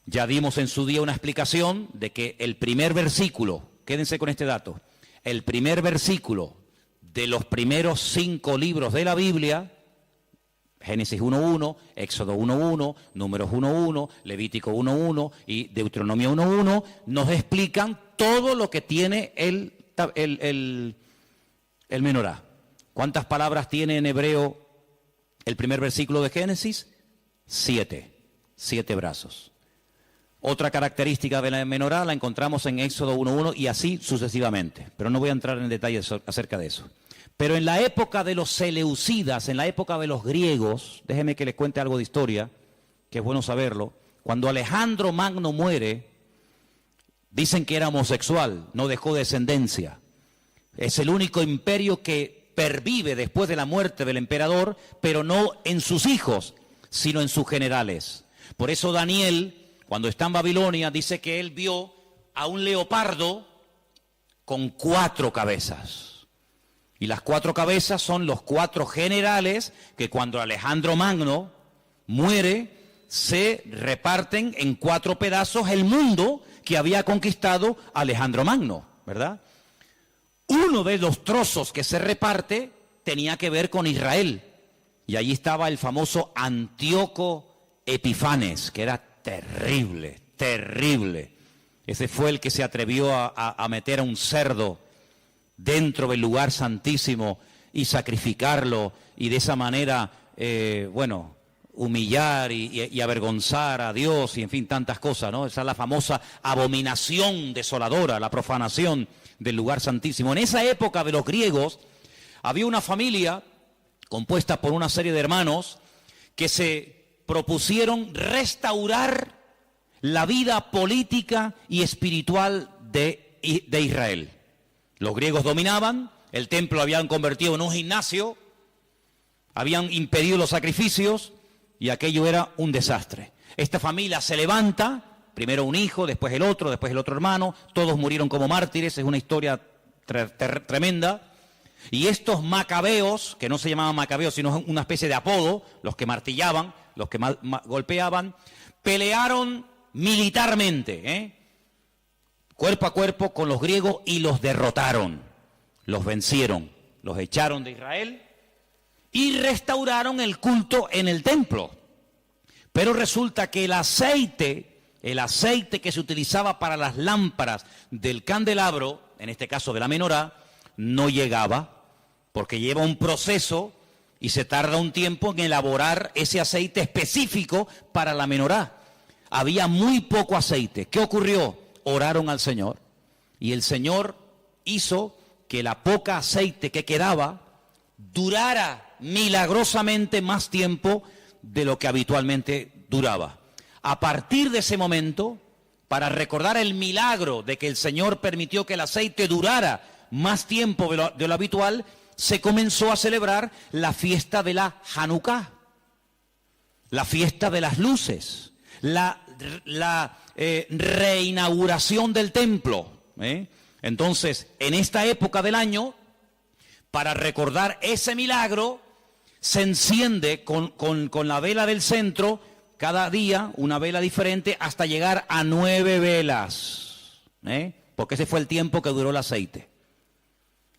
Ya dimos en su día una explicación de que el primer versículo, quédense con este dato, el primer versículo de los primeros 5 libros de la Biblia, Génesis 1.1, Éxodo 1.1, Números 1.1, Levítico 1.1 y Deuteronomio 1.1, nos explican todo lo que tiene el menorá. ¿Cuántas palabras tiene en hebreo el primer versículo de Génesis? 7 brazos. Otra característica de la menorá la encontramos en Éxodo 1.1 y así sucesivamente, pero no voy a entrar en detalles acerca de eso. Pero en la época de los seleucidas, en la época de los griegos, déjenme que les cuente algo de historia, que es bueno saberlo. Cuando Alejandro Magno muere, dicen que era homosexual, no dejó descendencia. Es el único imperio que pervive después de la muerte del emperador, pero no en sus hijos, sino en sus generales. Por eso Daniel, cuando está en Babilonia, dice que él vio a un leopardo con 4 cabezas. Y las 4 cabezas son los 4 generales que cuando Alejandro Magno muere, se reparten en 4 pedazos el mundo que había conquistado Alejandro Magno, ¿verdad? Uno de los trozos que se reparte tenía que ver con Israel. Y allí estaba el famoso Antíoco Epifanes, que era terrible, terrible. Ese fue el que se atrevió a meter a un cerdo dentro del lugar santísimo y sacrificarlo y de esa manera, humillar y avergonzar a Dios y en fin, tantas cosas, ¿no? Esa es la famosa abominación desoladora, la profanación del lugar santísimo. En esa época de los griegos había una familia compuesta por una serie de hermanos que se propusieron restaurar la vida política y espiritual de Israel. Los griegos dominaban, el templo lo habían convertido en un gimnasio, habían impedido los sacrificios y aquello era un desastre. Esta familia se levanta, primero un hijo, después el otro hermano, todos murieron como mártires, es una historia tremenda. Y estos macabeos, que no se llamaban macabeos, sino una especie de apodo, los que martillaban, los que golpeaban, pelearon militarmente, cuerpo a cuerpo con los griegos y los derrotaron, los vencieron, los echaron de Israel y restauraron el culto en el templo. Pero resulta que el aceite que se utilizaba para las lámparas del candelabro, en este caso de la menorá, no llegaba, porque lleva un proceso y se tarda un tiempo en elaborar ese aceite específico para la menorá. Había muy poco aceite. ¿Qué ocurrió? Oraron al Señor y el Señor hizo que la poca aceite que quedaba durara milagrosamente más tiempo de lo que habitualmente duraba. A partir de ese momento, para recordar el milagro de que el Señor permitió que el aceite durara más tiempo de lo habitual, se comenzó a celebrar la fiesta de la Hanukkah, la fiesta de las luces, la reinauguración del templo. Entonces, en esta época del año, para recordar ese milagro, se enciende con la vela del centro, cada día una vela diferente, hasta llegar a 9 velas, porque ese fue el tiempo que duró el aceite.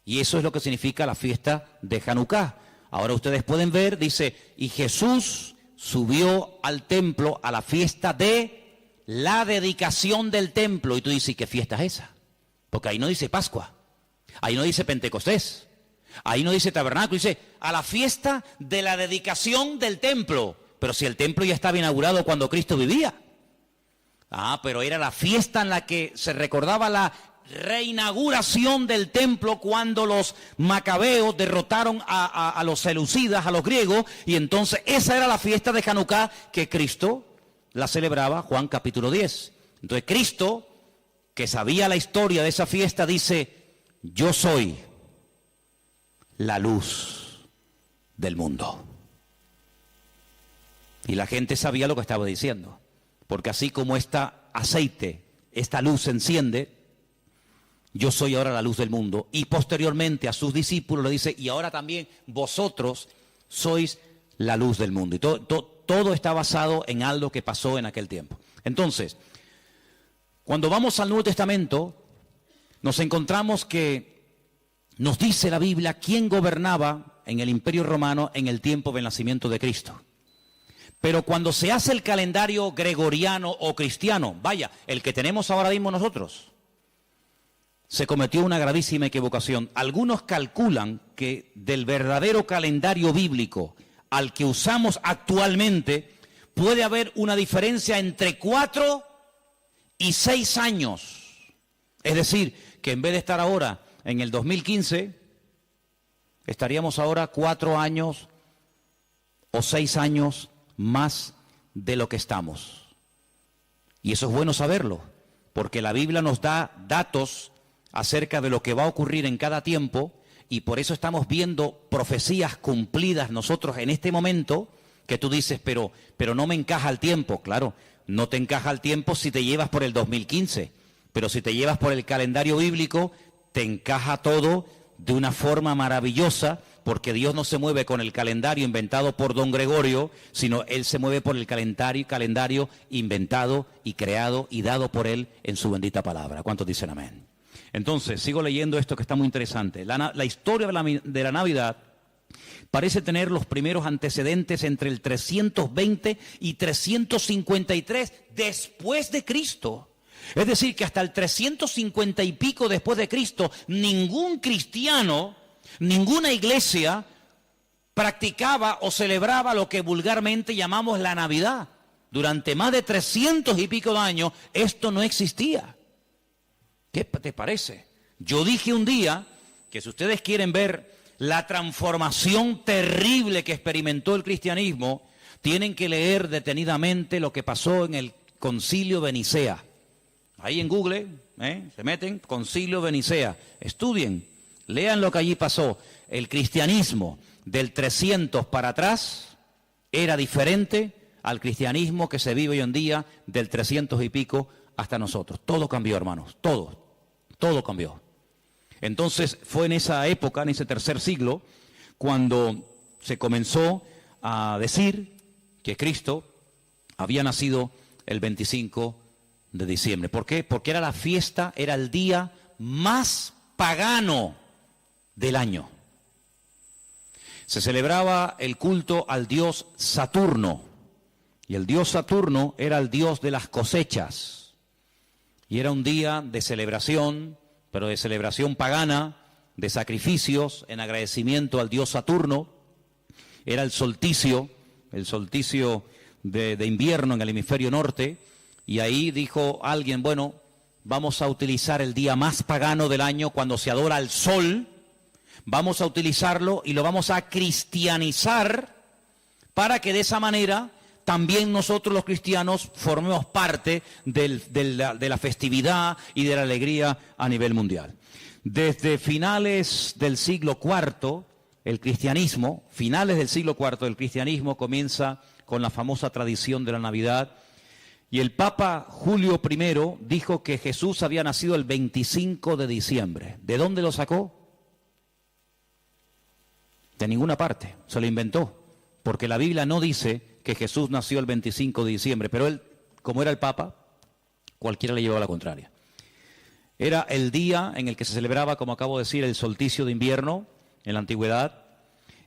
Y eso es lo que significa la fiesta de Hanukkah. Ahora ustedes pueden ver, dice, y Jesús subió al templo a la fiesta de la dedicación del templo. Y tú dices, ¿qué fiesta es esa? Porque ahí no dice Pascua, ahí no dice Pentecostés, ahí no dice Tabernáculo, dice a la fiesta de la dedicación del templo. Pero si el templo ya estaba inaugurado cuando Cristo vivía. Pero era la fiesta en la que se recordaba la reinauguración del templo cuando los macabeos derrotaron a los seleucidas, a los griegos, y entonces esa era la fiesta de Hanukkah que Cristo la celebraba, Juan capítulo 10. Entonces Cristo, que sabía la historia de esa fiesta, dice, yo soy la luz del mundo. Y la gente sabía lo que estaba diciendo, porque así como este aceite, esta luz se enciende, yo soy ahora la luz del mundo. Y posteriormente a sus discípulos le dice, y ahora también vosotros sois la luz del mundo. Y todo está basado en algo que pasó en aquel tiempo. Entonces, cuando vamos al Nuevo Testamento, nos encontramos que nos dice la Biblia quién gobernaba en el Imperio Romano en el tiempo del nacimiento de Cristo. Pero cuando se hace el calendario gregoriano o cristiano, vaya, el que tenemos ahora mismo nosotros, se cometió una gravísima equivocación. Algunos calculan que del verdadero calendario bíblico al que usamos actualmente puede haber una diferencia entre 4 y 6 años. Es decir, que en vez de estar ahora en el 2015, estaríamos ahora 4 años o 6 años más de lo que estamos. Y eso es bueno saberlo, porque la Biblia nos da datos acerca de lo que va a ocurrir en cada tiempo, y por eso estamos viendo profecías cumplidas nosotros en este momento, que tú dices, pero no me encaja el tiempo. Claro, no te encaja el tiempo si te llevas por el 2015, pero si te llevas por el calendario bíblico, te encaja todo de una forma maravillosa, porque Dios no se mueve con el calendario inventado por don Gregorio, sino Él se mueve por el calendario inventado y creado y dado por Él en su bendita palabra. ¿Cuántos dicen amén? Entonces, sigo leyendo esto que está muy interesante. La historia de la Navidad parece tener los primeros antecedentes entre el 320 y 353 después de Cristo. Es decir, que hasta el 350 y pico después de Cristo, ningún cristiano, ninguna iglesia practicaba o celebraba lo que vulgarmente llamamos la Navidad. Durante más de 300 y pico de años, esto no existía. ¿Qué te parece? Yo dije un día que si ustedes quieren ver la transformación terrible que experimentó el cristianismo, tienen que leer detenidamente lo que pasó en el Concilio de Nicea. Ahí en Google, se meten, Concilio de Nicea, estudien, lean lo que allí pasó. El cristianismo del 300 para atrás era diferente al cristianismo que se vive hoy en día del 300 y pico hasta nosotros. Todo cambió, hermanos, todo cambió. Entonces fue en esa época, en ese tercer siglo, cuando se comenzó a decir que Cristo había nacido el 25 de diciembre. ¿Por qué? Porque era la fiesta, era el día más pagano del año. Se celebraba el culto al dios Saturno, y el dios Saturno era el dios de las cosechas, y era un día de celebración, pero de celebración pagana, de sacrificios en agradecimiento al dios Saturno. Era el solsticio de invierno en el hemisferio norte, y ahí dijo alguien, bueno, vamos a utilizar el día más pagano del año cuando se adora al sol, vamos a utilizarlo y lo vamos a cristianizar para que de esa manera también nosotros los cristianos formemos parte de la festividad y de la alegría a nivel mundial. Desde finales del siglo IV, finales del siglo IV, el cristianismo comienza con la famosa tradición de la Navidad, y el Papa Julio I dijo que Jesús había nacido el 25 de diciembre. ¿De dónde lo sacó? De ninguna parte, se lo inventó, porque la Biblia no dice que Jesús nació el 25 de diciembre, pero él, como era el Papa, cualquiera le llevaba la contraria. Era el día en el que se celebraba, como acabo de decir, el solsticio de invierno en la antigüedad,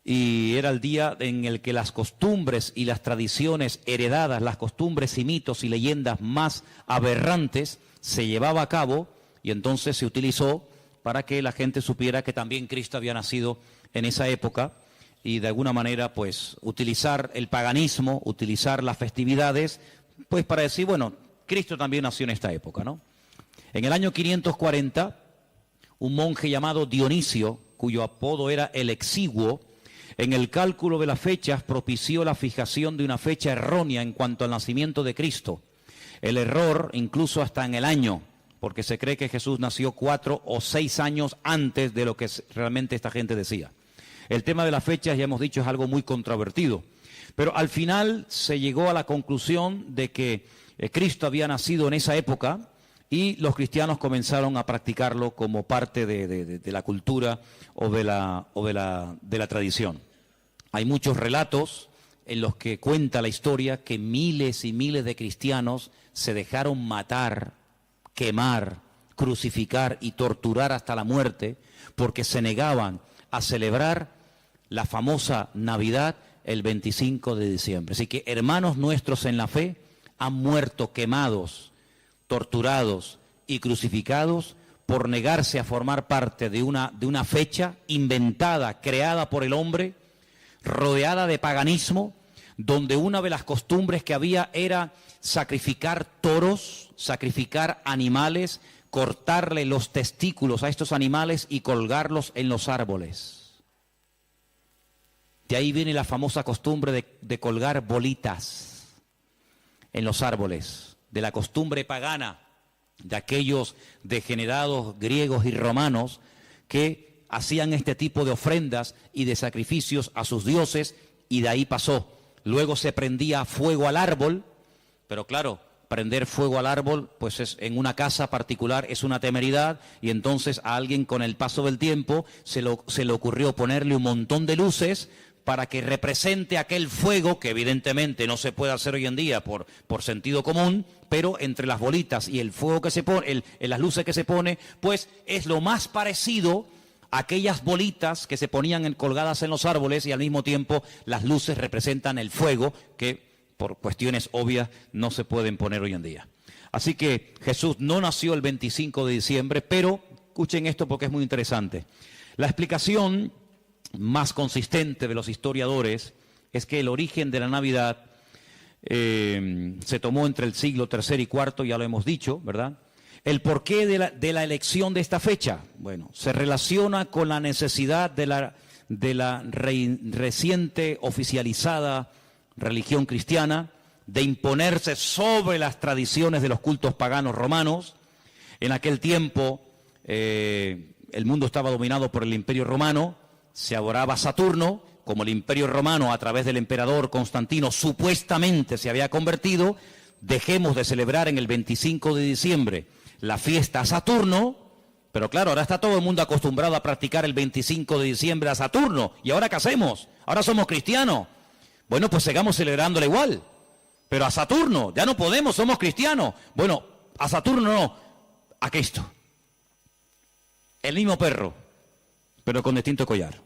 y era el día en el que las costumbres y las tradiciones heredadas, las costumbres y mitos y leyendas más aberrantes se llevaba a cabo, y entonces se utilizó para que la gente supiera que también Cristo había nacido en esa época, y de alguna manera pues utilizar el paganismo, utilizar las festividades, pues para decir, bueno, Cristo también nació en esta época, ¿no? En el año 540, un monje llamado Dionisio, cuyo apodo era el Exiguo, en el cálculo de las fechas propició la fijación de una fecha errónea en cuanto al nacimiento de Cristo. El error incluso hasta en el año, porque se cree que Jesús nació 4 o 6 años antes de lo que realmente esta gente decía. El tema de las fechas, ya hemos dicho, es algo muy controvertido, pero al final se llegó a la conclusión de que Cristo había nacido en esa época, y los cristianos comenzaron a practicarlo como parte de la cultura o de la tradición. Hay muchos relatos en los que cuenta la historia que miles y miles de cristianos se dejaron matar, quemar, crucificar y torturar hasta la muerte porque se negaban a celebrar la famosa Navidad el 25 de diciembre. Así que hermanos nuestros en la fe han muerto quemados, torturados y crucificados por negarse a formar parte de una fecha inventada, creada por el hombre, rodeada de paganismo, donde una de las costumbres que había era sacrificar toros, sacrificar animales, cortarle los testículos a estos animales y colgarlos en los árboles. De ahí viene la famosa costumbre de colgar bolitas en los árboles, de la costumbre pagana de aquellos degenerados griegos y romanos que hacían este tipo de ofrendas y de sacrificios a sus dioses, y de ahí pasó. Luego se prendía fuego al árbol, pero claro, prender fuego al árbol, pues en una casa particular es una temeridad, y entonces a alguien con el paso del tiempo se le ocurrió ponerle un montón de luces para que represente aquel fuego, que evidentemente no se puede hacer hoy en día por sentido común, pero entre las bolitas y el fuego que se pone, las luces que se pone, pues es lo más parecido a aquellas bolitas que se ponían colgadas en los árboles, y al mismo tiempo las luces representan el fuego, que por cuestiones obvias no se pueden poner hoy en día. Así que Jesús no nació el 25 de diciembre, pero escuchen esto porque es muy interesante. La explicación más consistente de los historiadores es que el origen de la Navidad se tomó entre el siglo III y IV, ya lo hemos dicho, ¿verdad? El porqué de la elección de esta fecha, bueno, se relaciona con la necesidad de la reciente oficializada religión cristiana de imponerse sobre las tradiciones de los cultos paganos romanos. En aquel tiempo el mundo estaba dominado por el Imperio Romano, se adoraba a Saturno, como el Imperio Romano a través del emperador Constantino supuestamente se había convertido. Dejemos de celebrar en el 25 de diciembre la fiesta a Saturno, pero claro, ahora está todo el mundo acostumbrado a practicar el 25 de diciembre a Saturno, ¿y ahora qué hacemos? Ahora somos cristianos. Bueno, pues sigamos celebrándole igual, pero a Saturno, ya no podemos, somos cristianos. Bueno, a Saturno no, a Cristo. El mismo perro, pero con distinto collar.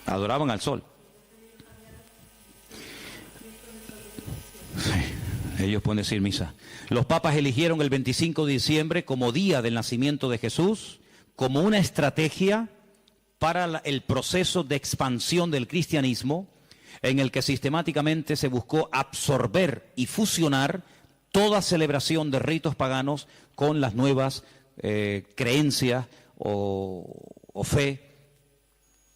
Adoraban al sol. Ellos pueden decir misa. Los papas eligieron el 25 de diciembre como día del nacimiento de Jesús, como una estrategia para el proceso de expansión del cristianismo, en el que sistemáticamente se buscó absorber y fusionar toda celebración de ritos paganos con las nuevas creencias o fe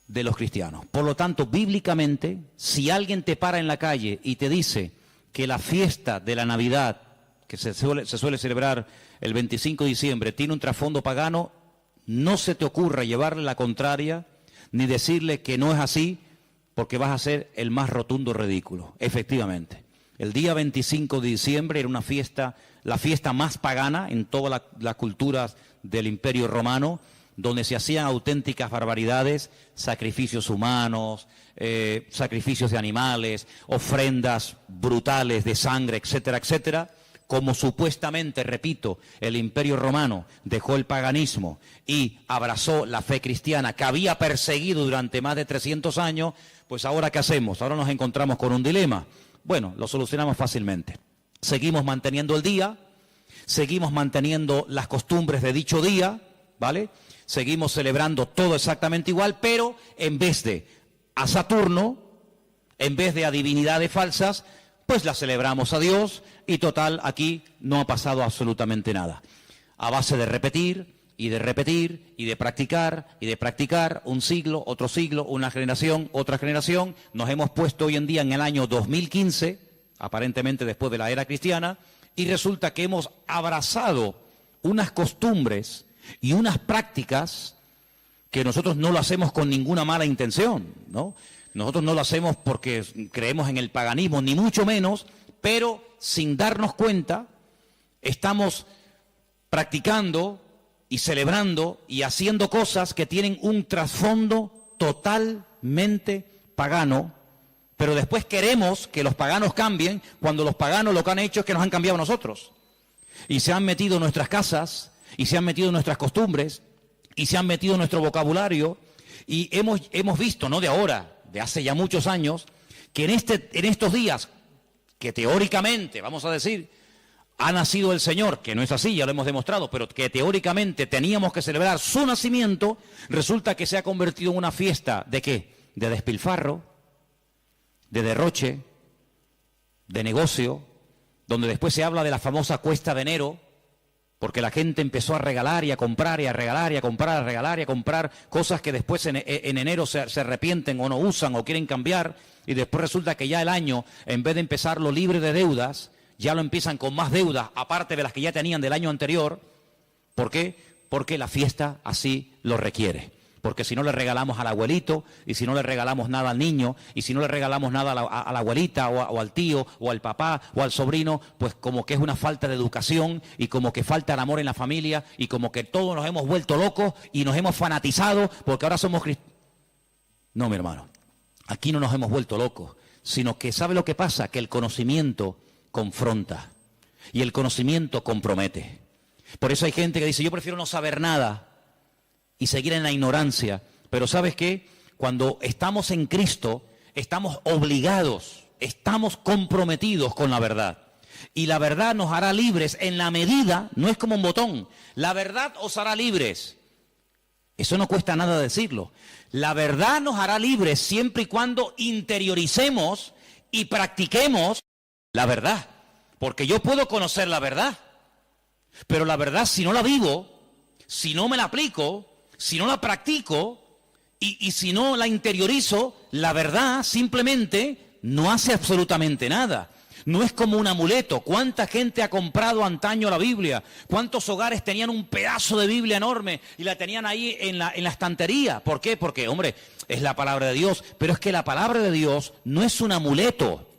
de los cristianos. Por lo tanto, bíblicamente, si alguien te para en la calle y te dice que la fiesta de la Navidad, que se suele celebrar el 25 de diciembre, tiene un trasfondo pagano, no se te ocurra llevarle la contraria, ni decirle que no es así, porque vas a ser el más rotundo ridículo. Efectivamente, el día 25 de diciembre era una fiesta, la fiesta más pagana en todas las culturas del Imperio Romano, donde se hacían auténticas barbaridades, sacrificios humanos, sacrificios de animales, ofrendas brutales de sangre, etcétera, etcétera. Como supuestamente, repito, el Imperio Romano dejó el paganismo y abrazó la fe cristiana que había perseguido durante más de 300 años, pues ahora ¿qué hacemos? Ahora nos encontramos con un dilema. Bueno, lo solucionamos fácilmente. Seguimos manteniendo el día, seguimos manteniendo las costumbres de dicho día, ¿vale? Seguimos celebrando todo exactamente igual, pero en vez de a Saturno, en vez de a divinidades falsas, pues la celebramos a Dios y total, aquí no ha pasado absolutamente nada. A base de repetir y de repetir y de practicar, un siglo, una generación, otra generación, nos hemos puesto hoy en día en el año 2015, aparentemente después de la era cristiana, y resulta que hemos abrazado unas costumbres y unas prácticas que nosotros no lo hacemos con ninguna mala intención, ¿no? Nosotros no lo hacemos porque creemos en el paganismo, ni mucho menos, pero sin darnos cuenta, estamos practicando y celebrando y haciendo cosas que tienen un trasfondo totalmente pagano, pero después queremos que los paganos cambien cuando los paganos lo que han hecho es que nos han cambiado a nosotros. Y se han metido en nuestras casas, y se han metido en nuestras costumbres, y se han metido en nuestro vocabulario, y hemos visto, no de ahora, de hace ya muchos años, que en estos días, que teóricamente, vamos a decir, ha nacido el Señor, que no es así, ya lo hemos demostrado, pero que teóricamente teníamos que celebrar su nacimiento, resulta que se ha convertido en una fiesta, ¿de qué? De despilfarro, de derroche, de negocio, donde después se habla de la famosa cuesta de enero, porque la gente empezó a regalar y a comprar y a regalar y a comprar, a regalar y a comprar cosas que después en enero se arrepienten o no usan o quieren cambiar, y después resulta que ya el año, en vez de empezarlo libre de deudas, ya lo empiezan con más deudas, aparte de las que ya tenían del año anterior. ¿Por qué? Porque la fiesta así lo requiere. Porque si no le regalamos al abuelito, y si no le regalamos nada al niño, y si no le regalamos nada a la abuelita, o al tío, o al papá, o al sobrino, pues como que es una falta de educación, y como que falta el amor en la familia, y como que todos nos hemos vuelto locos, y nos hemos fanatizado, porque ahora somos cristianos. No, mi hermano, aquí no nos hemos vuelto locos, sino que ¿sabe lo que pasa? Que el conocimiento confronta, y el conocimiento compromete. Por eso hay gente que dice, yo prefiero no saber nada, y seguir en la ignorancia. Pero ¿sabes qué? Cuando estamos en Cristo, estamos obligados, estamos comprometidos con la verdad. Y la verdad nos hará libres en la medida, no es como un botón, la verdad os hará libres. Eso no cuesta nada decirlo. La verdad nos hará libres siempre y cuando interioricemos y practiquemos la verdad. Porque yo puedo conocer la verdad, pero la verdad si no la vivo, si no me la aplico, si no la practico y si no la interiorizo, la verdad simplemente no hace absolutamente nada. No es como un amuleto. ¿Cuánta gente ha comprado antaño la Biblia? ¿Cuántos hogares tenían un pedazo de Biblia enorme y la tenían ahí en la estantería? ¿Por qué? Porque, hombre, es la palabra de Dios. Pero es que la palabra de Dios no es un amuleto.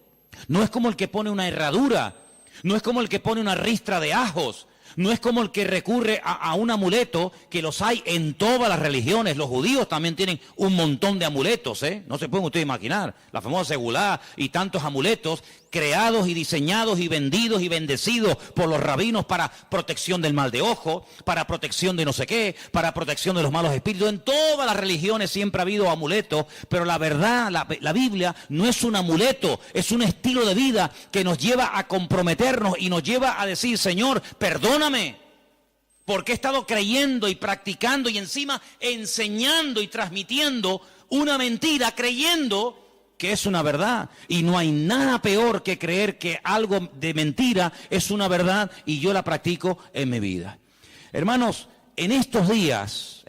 No es como el que pone una herradura. No es como el que pone una ristra de ajos. No es como el que recurre a un amuleto, que los hay en todas las religiones. Los judíos también tienen un montón de amuletos, ¿eh? No se pueden ustedes imaginar. La famosa segulá y tantos amuletos creados y diseñados y vendidos y bendecidos por los rabinos para protección del mal de ojo, para protección de no sé qué, para protección de los malos espíritus. En todas las religiones siempre ha habido amuletos, pero la verdad, la Biblia no es un amuleto, es un estilo de vida que nos lleva a comprometernos y nos lleva a decir: Señor, perdóname, porque he estado creyendo y practicando y encima enseñando y transmitiendo una mentira, creyendo que es una verdad. Y no hay nada peor que creer que algo de mentira es una verdad y yo la practico en mi vida. Hermanos, en estos días,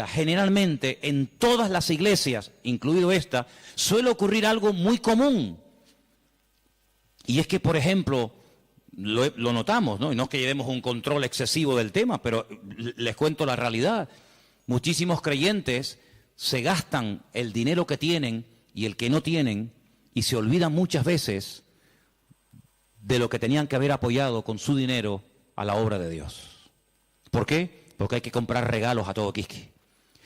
generalmente en todas las iglesias, incluido esta, suele ocurrir algo muy común. Y es que, por ejemplo, lo notamos, ¿no? Y no es que llevemos un control excesivo del tema, pero les cuento la realidad. Muchísimos creyentes se gastan el dinero que tienen y el que no tienen, y se olvidan muchas veces de lo que tenían que haber apoyado con su dinero a la obra de Dios. ¿Por qué? Porque hay que comprar regalos a todo quisqui,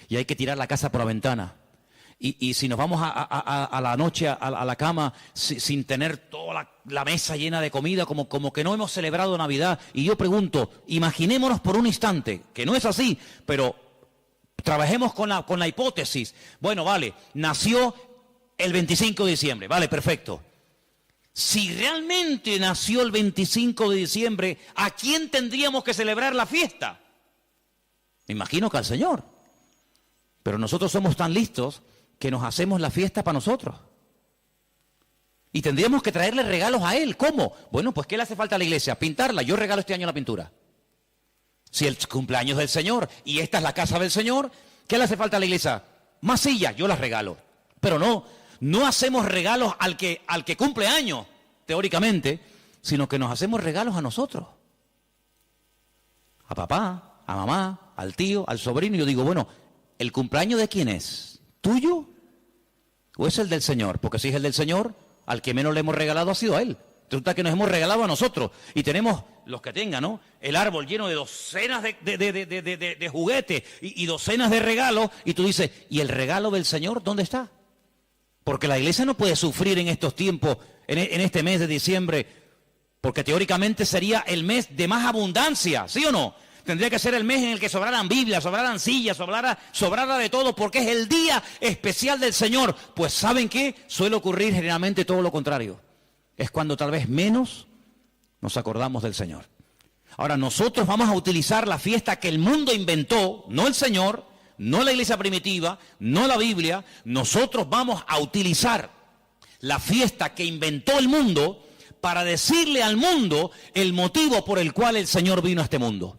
y hay que tirar la casa por la ventana. Y si nos vamos a la noche a la cama sin tener toda la mesa llena de comida, como que no hemos celebrado Navidad. Y yo pregunto, imaginémonos por un instante, que no es así, pero trabajemos con la hipótesis. Bueno, vale, nació el 25 de diciembre, vale, perfecto. Si realmente nació el 25 de diciembre, ¿a quién tendríamos que celebrar la fiesta? Me imagino que al Señor. Pero nosotros somos tan listos que nos hacemos la fiesta para nosotros. Y tendríamos que traerle regalos a Él. ¿Cómo? Bueno, pues ¿qué le hace falta a la iglesia? Pintarla. Yo regalo este año la pintura. Si el cumpleaños del Señor y esta es la casa del Señor, ¿qué le hace falta a la iglesia? Más sillas, yo las regalo. Pero no hacemos regalos al que cumple años, teóricamente, sino que nos hacemos regalos a nosotros. A papá, a mamá, al tío, al sobrino. Y yo digo, bueno, ¿el cumpleaños de quién es? ¿Tuyo? ¿O es el del Señor? Porque si es el del Señor, al que menos le hemos regalado ha sido a Él. Resulta que nos hemos regalado a nosotros. Y tenemos, los que tengan, ¿no?, el árbol lleno de docenas de juguetes y docenas de regalos. Y tú dices, ¿y el regalo del Señor dónde está? Porque la iglesia no puede sufrir en estos tiempos, en este mes de diciembre, porque teóricamente sería el mes de más abundancia, ¿sí o no? Tendría que ser el mes en el que sobraran Biblias, sobraran sillas, sobrara de todo, porque es el día especial del Señor. Pues ¿saben qué? Suele ocurrir generalmente todo lo contrario. Es cuando tal vez menos nos acordamos del Señor. Ahora, nosotros vamos a utilizar la fiesta que el mundo inventó, no el Señor, no la iglesia primitiva, no la Biblia. Nosotros vamos a utilizar la fiesta que inventó el mundo para decirle al mundo el motivo por el cual el Señor vino a este mundo.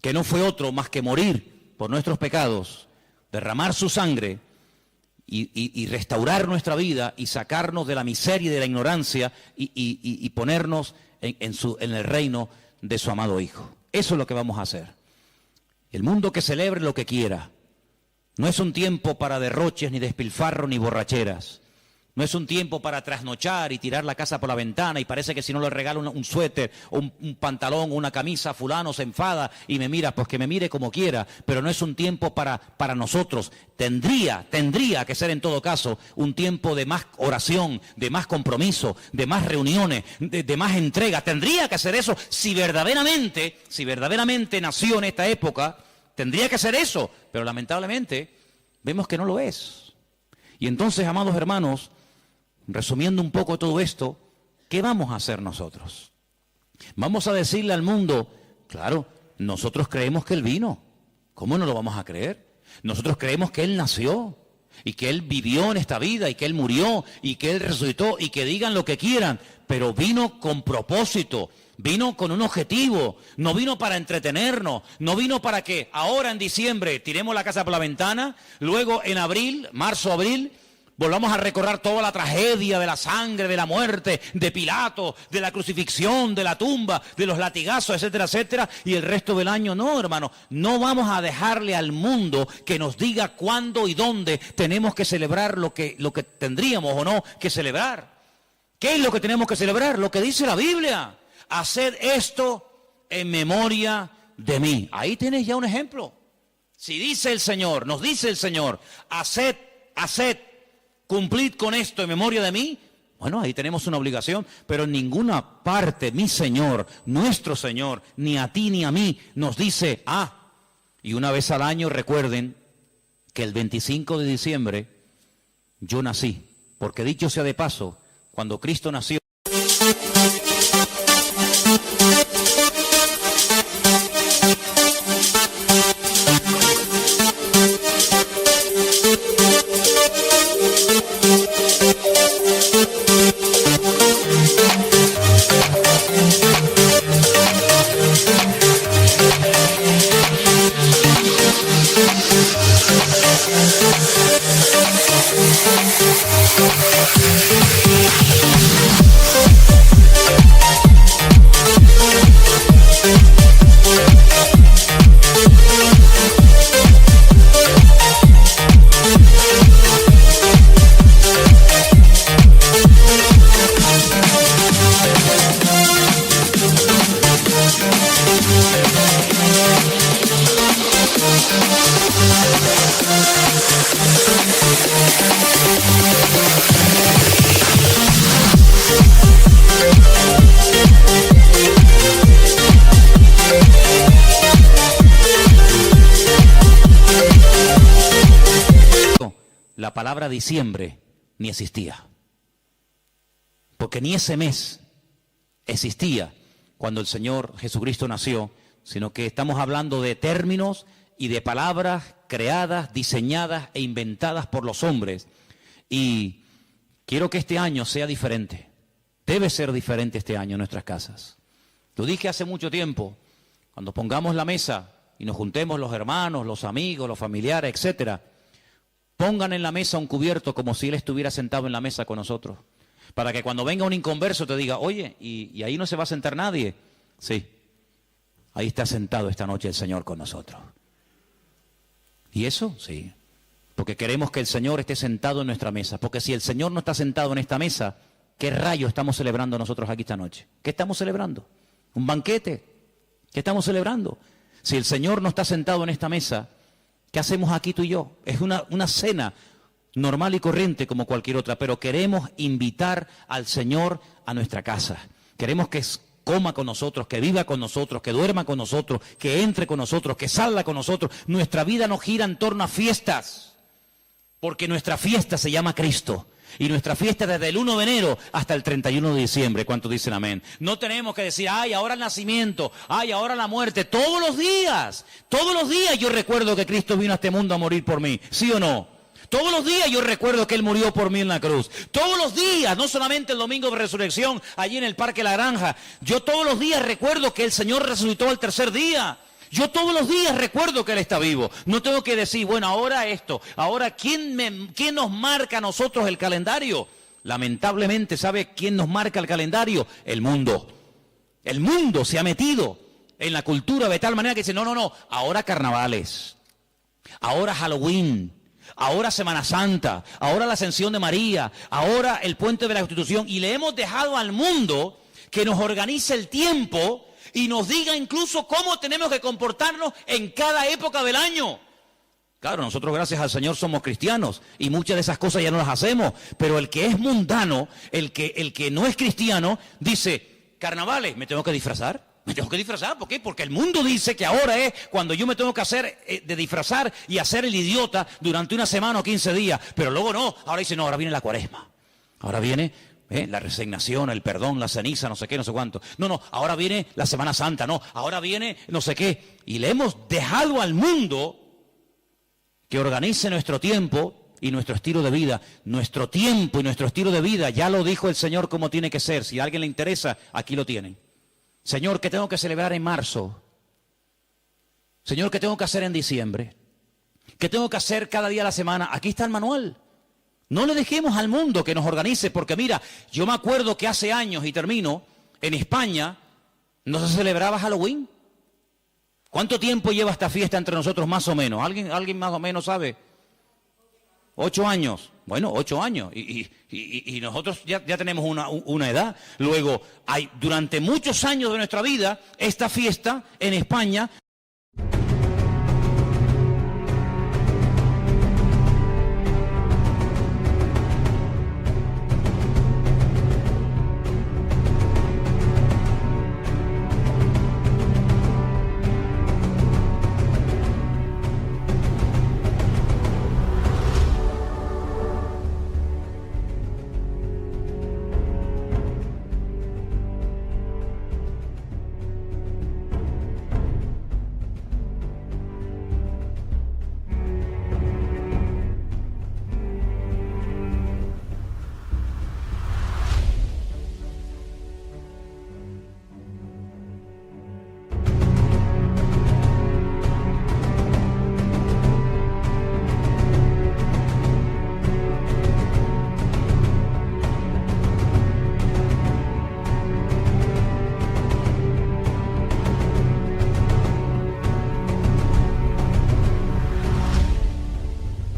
Que no fue otro más que morir por nuestros pecados, derramar su sangre y restaurar nuestra vida y sacarnos de la miseria y de la ignorancia y ponernos en el reino de su amado Hijo. Eso es lo que vamos a hacer. El mundo que celebre lo que quiera. No es un tiempo para derroches, ni despilfarro, ni borracheras. No es un tiempo para trasnochar y tirar la casa por la ventana y parece que si no le regalo un suéter o un pantalón o una camisa, fulano se enfada y me mira, pues que me mire como quiera. Pero no es un tiempo para nosotros. Tendría que ser en todo caso un tiempo de más oración, de más compromiso, de más reuniones, de más entrega. Tendría que ser eso si verdaderamente nació en esta época. Tendría que ser eso, pero lamentablemente vemos que no lo es. Y entonces, amados hermanos, resumiendo un poco todo esto, ¿qué vamos a hacer nosotros? Vamos a decirle al mundo, claro, nosotros creemos que Él vino. ¿Cómo no lo vamos a creer? Nosotros creemos que Él nació y que Él vivió en esta vida y que Él murió y que Él resucitó y que digan lo que quieran, pero vino con propósito, vino con un objetivo, no vino para entretenernos, no vino para que ahora en diciembre tiremos la casa por la ventana, luego en abril, marzo, abril, volvamos a recordar toda la tragedia de la sangre, de la muerte, de Pilato, de la crucifixión, de la tumba, de los latigazos, etcétera, etcétera, y el resto del año. No, hermano, no vamos a dejarle al mundo que nos diga cuándo y dónde tenemos que celebrar lo que tendríamos o no que celebrar. ¿Qué es lo que tenemos que celebrar? Lo que dice la Biblia. Haced esto en memoria de mí. Ahí tienes ya un ejemplo. Si dice el Señor, nos dice el Señor, haced, cumplid con esto en memoria de mí, bueno, ahí tenemos una obligación, pero en ninguna parte mi Señor, nuestro Señor, ni a ti ni a mí, nos dice, y una vez al año recuerden que el 25 de diciembre yo nací, porque dicho sea de paso, cuando Cristo nació, la palabra diciembre ni existía, porque ni ese mes existía cuando el Señor Jesucristo nació, sino que estamos hablando de términos y de palabras creadas, diseñadas e inventadas por los hombres. Y quiero que este año sea diferente, debe ser diferente este año en nuestras casas. Lo dije hace mucho tiempo, cuando pongamos la mesa y nos juntemos los hermanos, los amigos, los familiares, etcétera, pongan en la mesa un cubierto como si Él estuviera sentado en la mesa con nosotros. Para que cuando venga un inconverso te diga, oye, ¿y ahí no se va a sentar nadie? Sí, ahí está sentado esta noche el Señor con nosotros. ¿Y eso? Sí, porque queremos que el Señor esté sentado en nuestra mesa. Porque si el Señor no está sentado en esta mesa, ¿qué rayo estamos celebrando nosotros aquí esta noche? ¿Qué estamos celebrando? ¿Un banquete? ¿Qué estamos celebrando? Si el Señor no está sentado en esta mesa, ¿qué hacemos aquí tú y yo? Es una cena normal y corriente como cualquier otra, pero queremos invitar al Señor a nuestra casa. Queremos que coma con nosotros, que viva con nosotros, que duerma con nosotros, que entre con nosotros, que salga con nosotros. Nuestra vida no gira en torno a fiestas, porque nuestra fiesta se llama Cristo. Y nuestra fiesta desde el 1 de enero hasta el 31 de diciembre. ¿Cuántos dicen amén? No tenemos que decir, ay, ahora el nacimiento, ay, ahora la muerte. Todos los días yo recuerdo que Cristo vino a este mundo a morir por mí. ¿Sí o no? Todos los días yo recuerdo que Él murió por mí en la cruz. Todos los días, no solamente el domingo de resurrección, allí en el Parque La Granja. Yo todos los días recuerdo que el Señor resucitó al tercer día. Yo todos los días recuerdo que Él está vivo. No tengo que decir, bueno, ahora esto. Ahora, ¿quién nos marca a nosotros el calendario? Lamentablemente, ¿sabe quién nos marca el calendario? El mundo. El mundo se ha metido en la cultura de tal manera que dice, no, ahora carnavales, ahora Halloween, ahora Semana Santa, ahora la Ascensión de María, ahora el Puente de la Constitución. Y le hemos dejado al mundo que nos organice el tiempo y nos diga incluso cómo tenemos que comportarnos en cada época del año. Claro, nosotros gracias al Señor somos cristianos y muchas de esas cosas ya no las hacemos, pero el que es mundano, el que no es cristiano, dice, carnavales, ¿me tengo que disfrazar? ¿Me tengo que disfrazar? ¿Por qué? Porque el mundo dice que ahora es cuando yo me tengo que hacer de disfrazar y hacer el idiota durante una semana o 15 días, pero luego no, ahora dice, no, ahora viene la cuaresma, ahora viene la resignación, el perdón, la ceniza, no sé qué, no sé cuánto. No, ahora viene la Semana Santa, no, ahora viene no sé qué. Y le hemos dejado al mundo que organice nuestro tiempo y nuestro estilo de vida. Nuestro tiempo y nuestro estilo de vida, ya lo dijo el Señor cómo tiene que ser. Si a alguien le interesa, aquí lo tienen. Señor, ¿qué tengo que celebrar en marzo? Señor, ¿qué tengo que hacer en diciembre? ¿Qué tengo que hacer cada día de la semana? Aquí está el manual. No le dejemos al mundo que nos organice, porque mira, yo me acuerdo que hace años, y termino, en España no se celebraba Halloween. ¿Cuánto tiempo lleva esta fiesta entre nosotros más o menos? ¿Alguien más o menos sabe? 8 años. Bueno, 8 años. Y nosotros ya tenemos una edad. Luego, durante muchos años de nuestra vida, esta fiesta en España...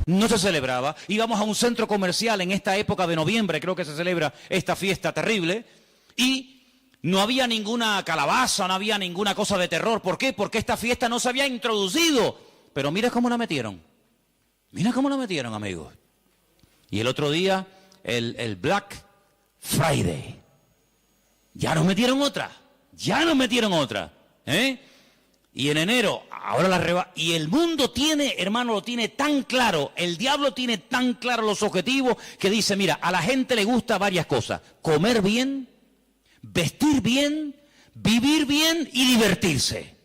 No se celebraba. Íbamos a un centro comercial en esta época de noviembre, creo que se celebra esta fiesta terrible, y no había ninguna calabaza, no había ninguna cosa de terror. ¿Por qué? Porque esta fiesta no se había introducido. Pero mira cómo la metieron. Mira cómo la metieron, amigos. Y el otro día, el Black Friday. Ya nos metieron otra. Ya nos metieron otra. Y en enero, ahora y el mundo tiene, hermano, lo tiene tan claro, el diablo tiene tan claro los objetivos que dice, mira, a la gente le gusta varias cosas: comer bien, vestir bien, vivir bien y divertirse.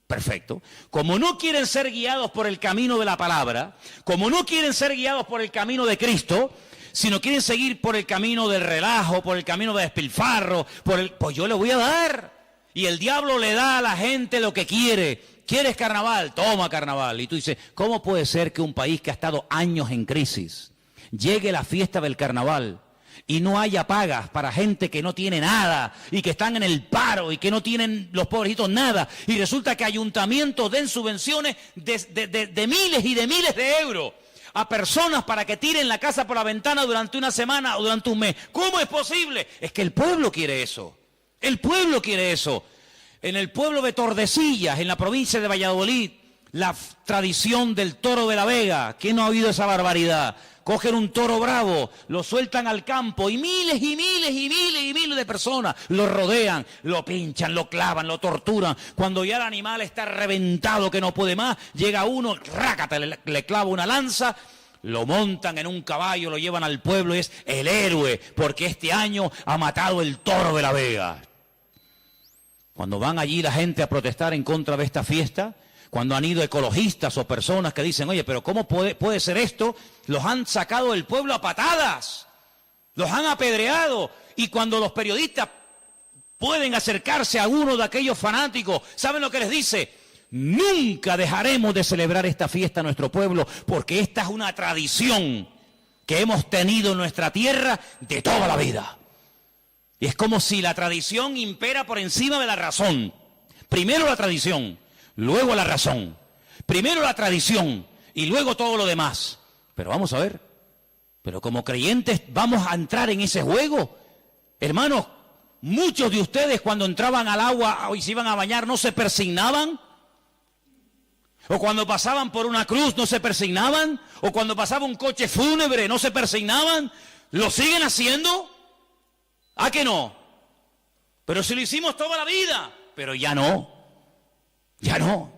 Perfecto. Como no quieren ser guiados por el camino de la palabra, como no quieren ser guiados por el camino de Cristo, sino quieren seguir por el camino del relajo, por el camino del despilfarro, pues yo le voy a dar. Y el diablo le da a la gente lo que quiere. ¿Quieres carnaval? Toma carnaval. Y tú dices, ¿cómo puede ser que un país que ha estado años en crisis llegue la fiesta del carnaval y no haya pagas para gente que no tiene nada y que están en el paro y que no tienen los pobrecitos nada? Y resulta que ayuntamientos den subvenciones de miles y de miles de euros a personas para que tiren la casa por la ventana durante una semana o durante un mes. ¿Cómo es posible? Es que el pueblo quiere eso. El pueblo quiere eso. En el pueblo de Tordesillas, en la provincia de Valladolid, la tradición del toro de la Vega. ¿Quién no ha oído esa barbaridad? Cogen un toro bravo, lo sueltan al campo y miles y miles y miles y miles de personas lo rodean, lo pinchan, lo clavan, lo torturan. Cuando ya el animal está reventado que no puede más, llega uno, rácate, le clava una lanza, lo montan en un caballo, lo llevan al pueblo y es el héroe, porque este año ha matado el toro de la Vega. Cuando van allí la gente a protestar en contra de esta fiesta, cuando han ido ecologistas o personas que dicen, oye, pero ¿cómo puede ser esto? Los han sacado del pueblo a patadas, los han apedreado. Y cuando los periodistas pueden acercarse a uno de aquellos fanáticos, ¿saben lo que les dice? Nunca dejaremos de celebrar esta fiesta en nuestro pueblo, porque esta es una tradición que hemos tenido en nuestra tierra de toda la vida. Y es como si la tradición impera por encima de la razón. Primero la tradición, luego la razón. Primero la tradición y luego todo lo demás. Pero vamos a ver, pero como creyentes vamos a entrar en ese juego. Hermanos, muchos de ustedes cuando entraban al agua y se iban a bañar no se persignaban. O cuando pasaban por una cruz no se persignaban. O cuando pasaba un coche fúnebre no se persignaban. ¿Lo siguen haciendo? ¿A que no? Pero si lo hicimos toda la vida. Pero ya no. Ya no.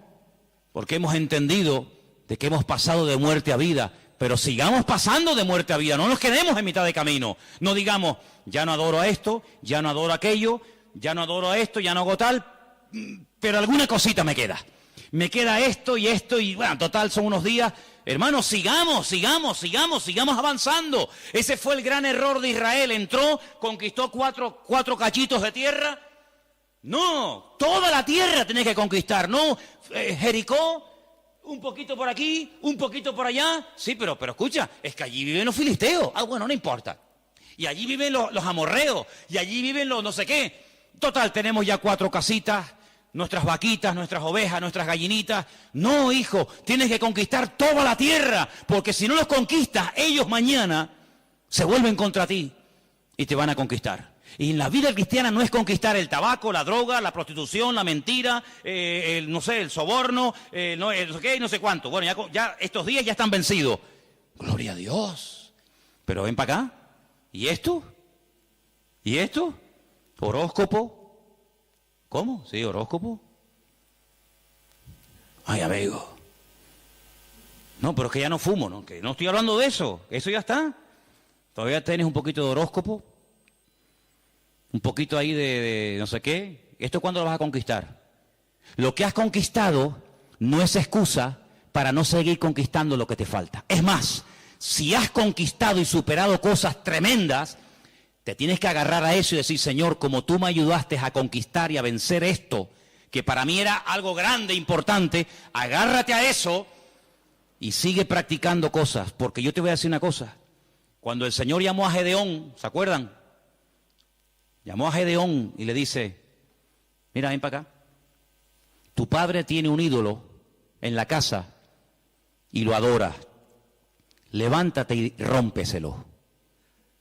Porque hemos entendido de que hemos pasado de muerte a vida. Pero sigamos pasando de muerte a vida. No nos quedemos en mitad de camino. No digamos, ya no adoro a esto, ya no adoro a aquello, ya no adoro a esto, ya no hago tal. Pero alguna cosita me queda. Me queda esto y bueno, total son unos días. Hermanos, sigamos avanzando. Ese fue el gran error de Israel. Entró, conquistó cuatro cachitos de tierra. No, toda la tierra tenés que conquistar. No, Jericó, un poquito por aquí, un poquito por allá. Sí, pero escucha, es que allí viven los filisteos. Ah, bueno, no importa. Y allí viven los amorreos. Y allí viven los no sé qué. Total, tenemos ya 4 casitas nuestras vaquitas, nuestras ovejas, nuestras gallinitas. No, hijo, tienes que conquistar toda la tierra, porque si no los conquistas, ellos mañana se vuelven contra ti y te van a conquistar. Y en la vida cristiana no es conquistar el tabaco, la droga, la prostitución, la mentira, no sé, el soborno, no sé qué, no sé cuánto. Bueno, ya estos días ya están vencidos. Gloria a Dios. Pero ven para acá. ¿Y esto? ¿Y esto? ¿Horóscopo? ¿Cómo? ¿Sí, horóscopo? Ay, amigo. No, pero es que ya no fumo, ¿no? Que no estoy hablando de eso. Eso ya está. Todavía tienes un poquito de horóscopo. Un poquito ahí de no sé qué. ¿Esto cuándo lo vas a conquistar? Lo que has conquistado no es excusa para no seguir conquistando lo que te falta. Es más, si has conquistado y superado cosas tremendas, te tienes que agarrar a eso y decir, Señor, como tú me ayudaste a conquistar y a vencer esto, que para mí era algo grande, importante, agárrate a eso y sigue practicando cosas. Porque yo te voy a decir una cosa. Cuando el Señor llamó a Gedeón, ¿se acuerdan? Llamó a Gedeón y le dice, mira, ven para acá. Tu padre tiene un ídolo en la casa y lo adora. Levántate y rómpeselo.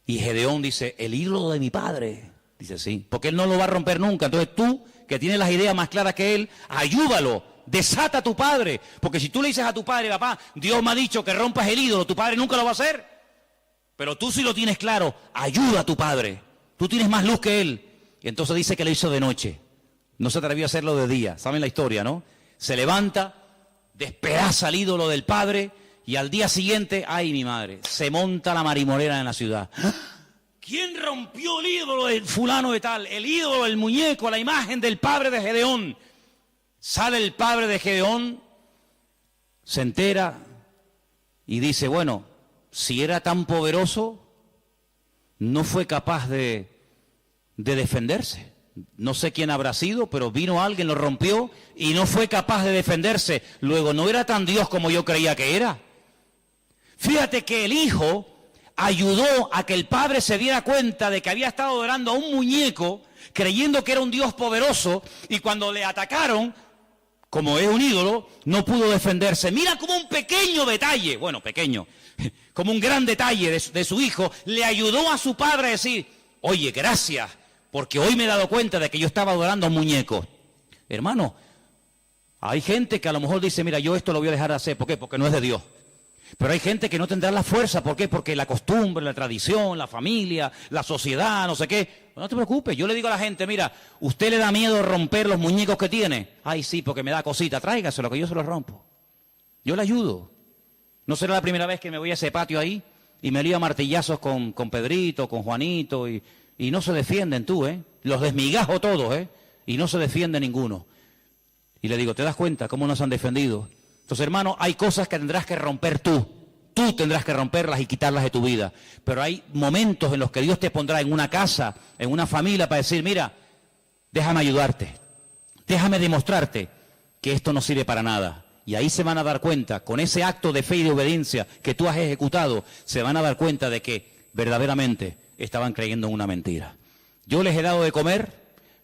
Y Gedeón dice, el ídolo de mi padre. Dice, sí, porque él no lo va a romper nunca. Entonces tú, que tienes las ideas más claras que él, ayúdalo, desata a tu padre. Porque si tú le dices a tu padre, papá, Dios me ha dicho que rompas el ídolo, tu padre nunca lo va a hacer. Pero tú sí lo tienes claro, ayuda a tu padre. Tú tienes más luz que él. Y entonces dice que lo hizo de noche. No se atrevió a hacerlo de día. ¿Saben la historia, no? Se levanta, despedaza el ídolo del padre. Y al día siguiente, ay mi madre, se monta la marimorera en la ciudad. ¿Quién rompió el ídolo del fulano de tal? El ídolo, el muñeco, la imagen del padre de Gedeón. Sale el padre de Gedeón, se entera y dice, bueno, si era tan poderoso, no fue capaz de defenderse. No sé quién habrá sido, pero vino alguien, lo rompió y no fue capaz de defenderse. Luego, no era tan Dios como yo creía que era. Fíjate que el hijo ayudó a que el padre se diera cuenta de que había estado adorando a un muñeco, creyendo que era un Dios poderoso, y cuando le atacaron, como es un ídolo, no pudo defenderse. Mira como un pequeño detalle, bueno, pequeño, como un gran detalle de su hijo, le ayudó a su padre a decir, oye, gracias, porque hoy me he dado cuenta de que yo estaba adorando a un muñeco. Hermano, hay gente que a lo mejor dice, mira, yo esto lo voy a dejar de hacer. ¿Por qué? Porque no es de Dios. Pero hay gente que no tendrá la fuerza. ¿Por qué? Porque la costumbre, la tradición, la familia, la sociedad, no sé qué. No te preocupes, yo le digo a la gente, mira, ¿usted le da miedo romper los muñecos que tiene? Ay, sí, porque me da cosita, tráigaselo que yo se los rompo. Yo le ayudo. No será la primera vez que me voy a ese patio ahí y me lío a martillazos con Pedrito, con Juanito y no se defienden tú, ¿eh? Los desmigajo todos, ¿eh? Y no se defiende ninguno. Y le digo, ¿te das cuenta cómo nos han defendido? Entonces, hermano, hay cosas que tendrás que romper tú. Tú tendrás que romperlas y quitarlas de tu vida. Pero hay momentos en los que Dios te pondrá en una casa, en una familia, para decir, mira, déjame ayudarte. Déjame demostrarte que esto no sirve para nada. Y ahí se van a dar cuenta, con ese acto de fe y de obediencia que tú has ejecutado, se van a dar cuenta de que verdaderamente estaban creyendo en una mentira. Yo les he dado de comer,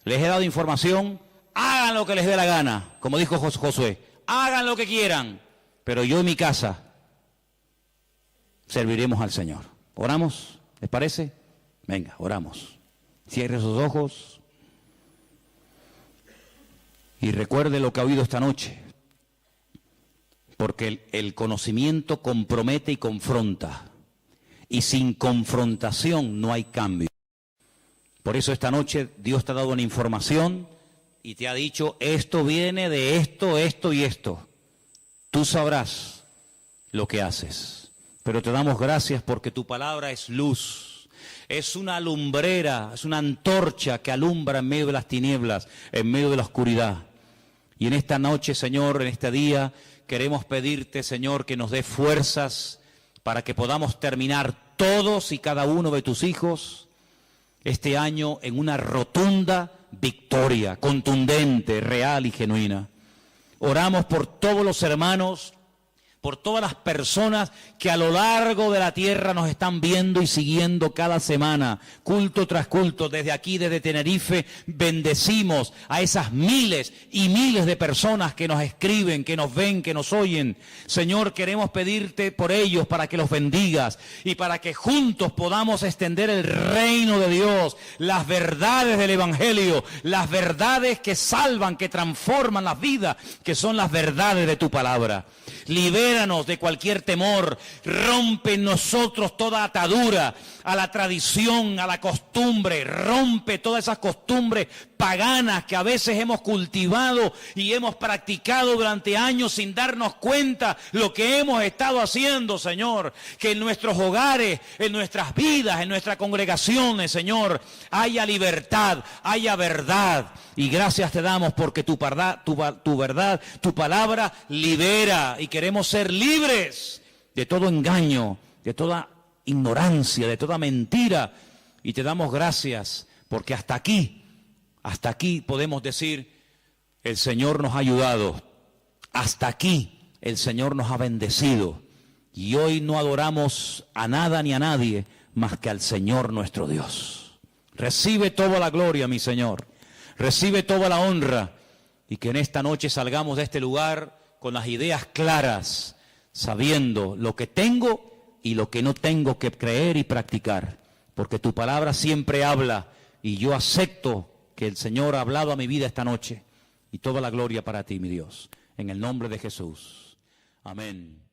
les he dado información, hagan lo que les dé la gana, como dijo Josué. Hagan lo que quieran, pero yo en mi casa serviremos al Señor. ¿Oramos? ¿Les parece? Venga, oramos. Cierre sus ojos y recuerde lo que ha oído esta noche, porque el conocimiento compromete y confronta, y sin confrontación no hay cambio. Por eso esta noche Dios te ha dado una información y te ha dicho, esto viene de esto, esto y esto. Tú sabrás lo que haces. Pero te damos gracias porque tu palabra es luz. Es una lumbrera, es una antorcha que alumbra en medio de las tinieblas, en medio de la oscuridad. Y en esta noche, Señor, en este día, queremos pedirte, Señor, que nos dé fuerzas para que podamos terminar todos y cada uno de tus hijos este año en una rotunda victoria, contundente, real y genuina. Oramos por todos los hermanos por todas las personas que a lo largo de la tierra nos están viendo y siguiendo cada semana, culto tras culto. Desde aquí, desde Tenerife, bendecimos a esas miles y miles de personas que nos escriben, que nos ven, que nos oyen. Señor, queremos pedirte por ellos para que los bendigas y para que juntos podamos extender el reino de Dios, las verdades del Evangelio, las verdades que salvan, que transforman las vidas, que son las verdades de tu palabra. Libéranos de cualquier temor, rompe en nosotros toda atadura a la tradición, a la costumbre, rompe todas esas costumbres paganas que a veces hemos cultivado y hemos practicado durante años sin darnos cuenta lo que hemos estado haciendo, Señor. Que en nuestros hogares, en nuestras vidas, en nuestras congregaciones, Señor, haya libertad, haya verdad. Y gracias te damos porque tu verdad, tu palabra libera, y queremos ser libres de todo engaño, de toda ignorancia, de toda mentira. Y te damos gracias porque hasta aquí podemos decir, el Señor nos ha ayudado. Hasta aquí el Señor nos ha bendecido. Y hoy no adoramos a nada ni a nadie más que al Señor nuestro Dios. Recibe toda la gloria, mi Señor. Recibe toda la honra. Y que en esta noche salgamos de este lugar con las ideas claras, sabiendo lo que tengo y lo que no tengo que creer y practicar. Porque tu palabra siempre habla y yo acepto que el Señor ha hablado a mi vida esta noche. Y toda la gloria para ti, mi Dios. En el nombre de Jesús. Amén.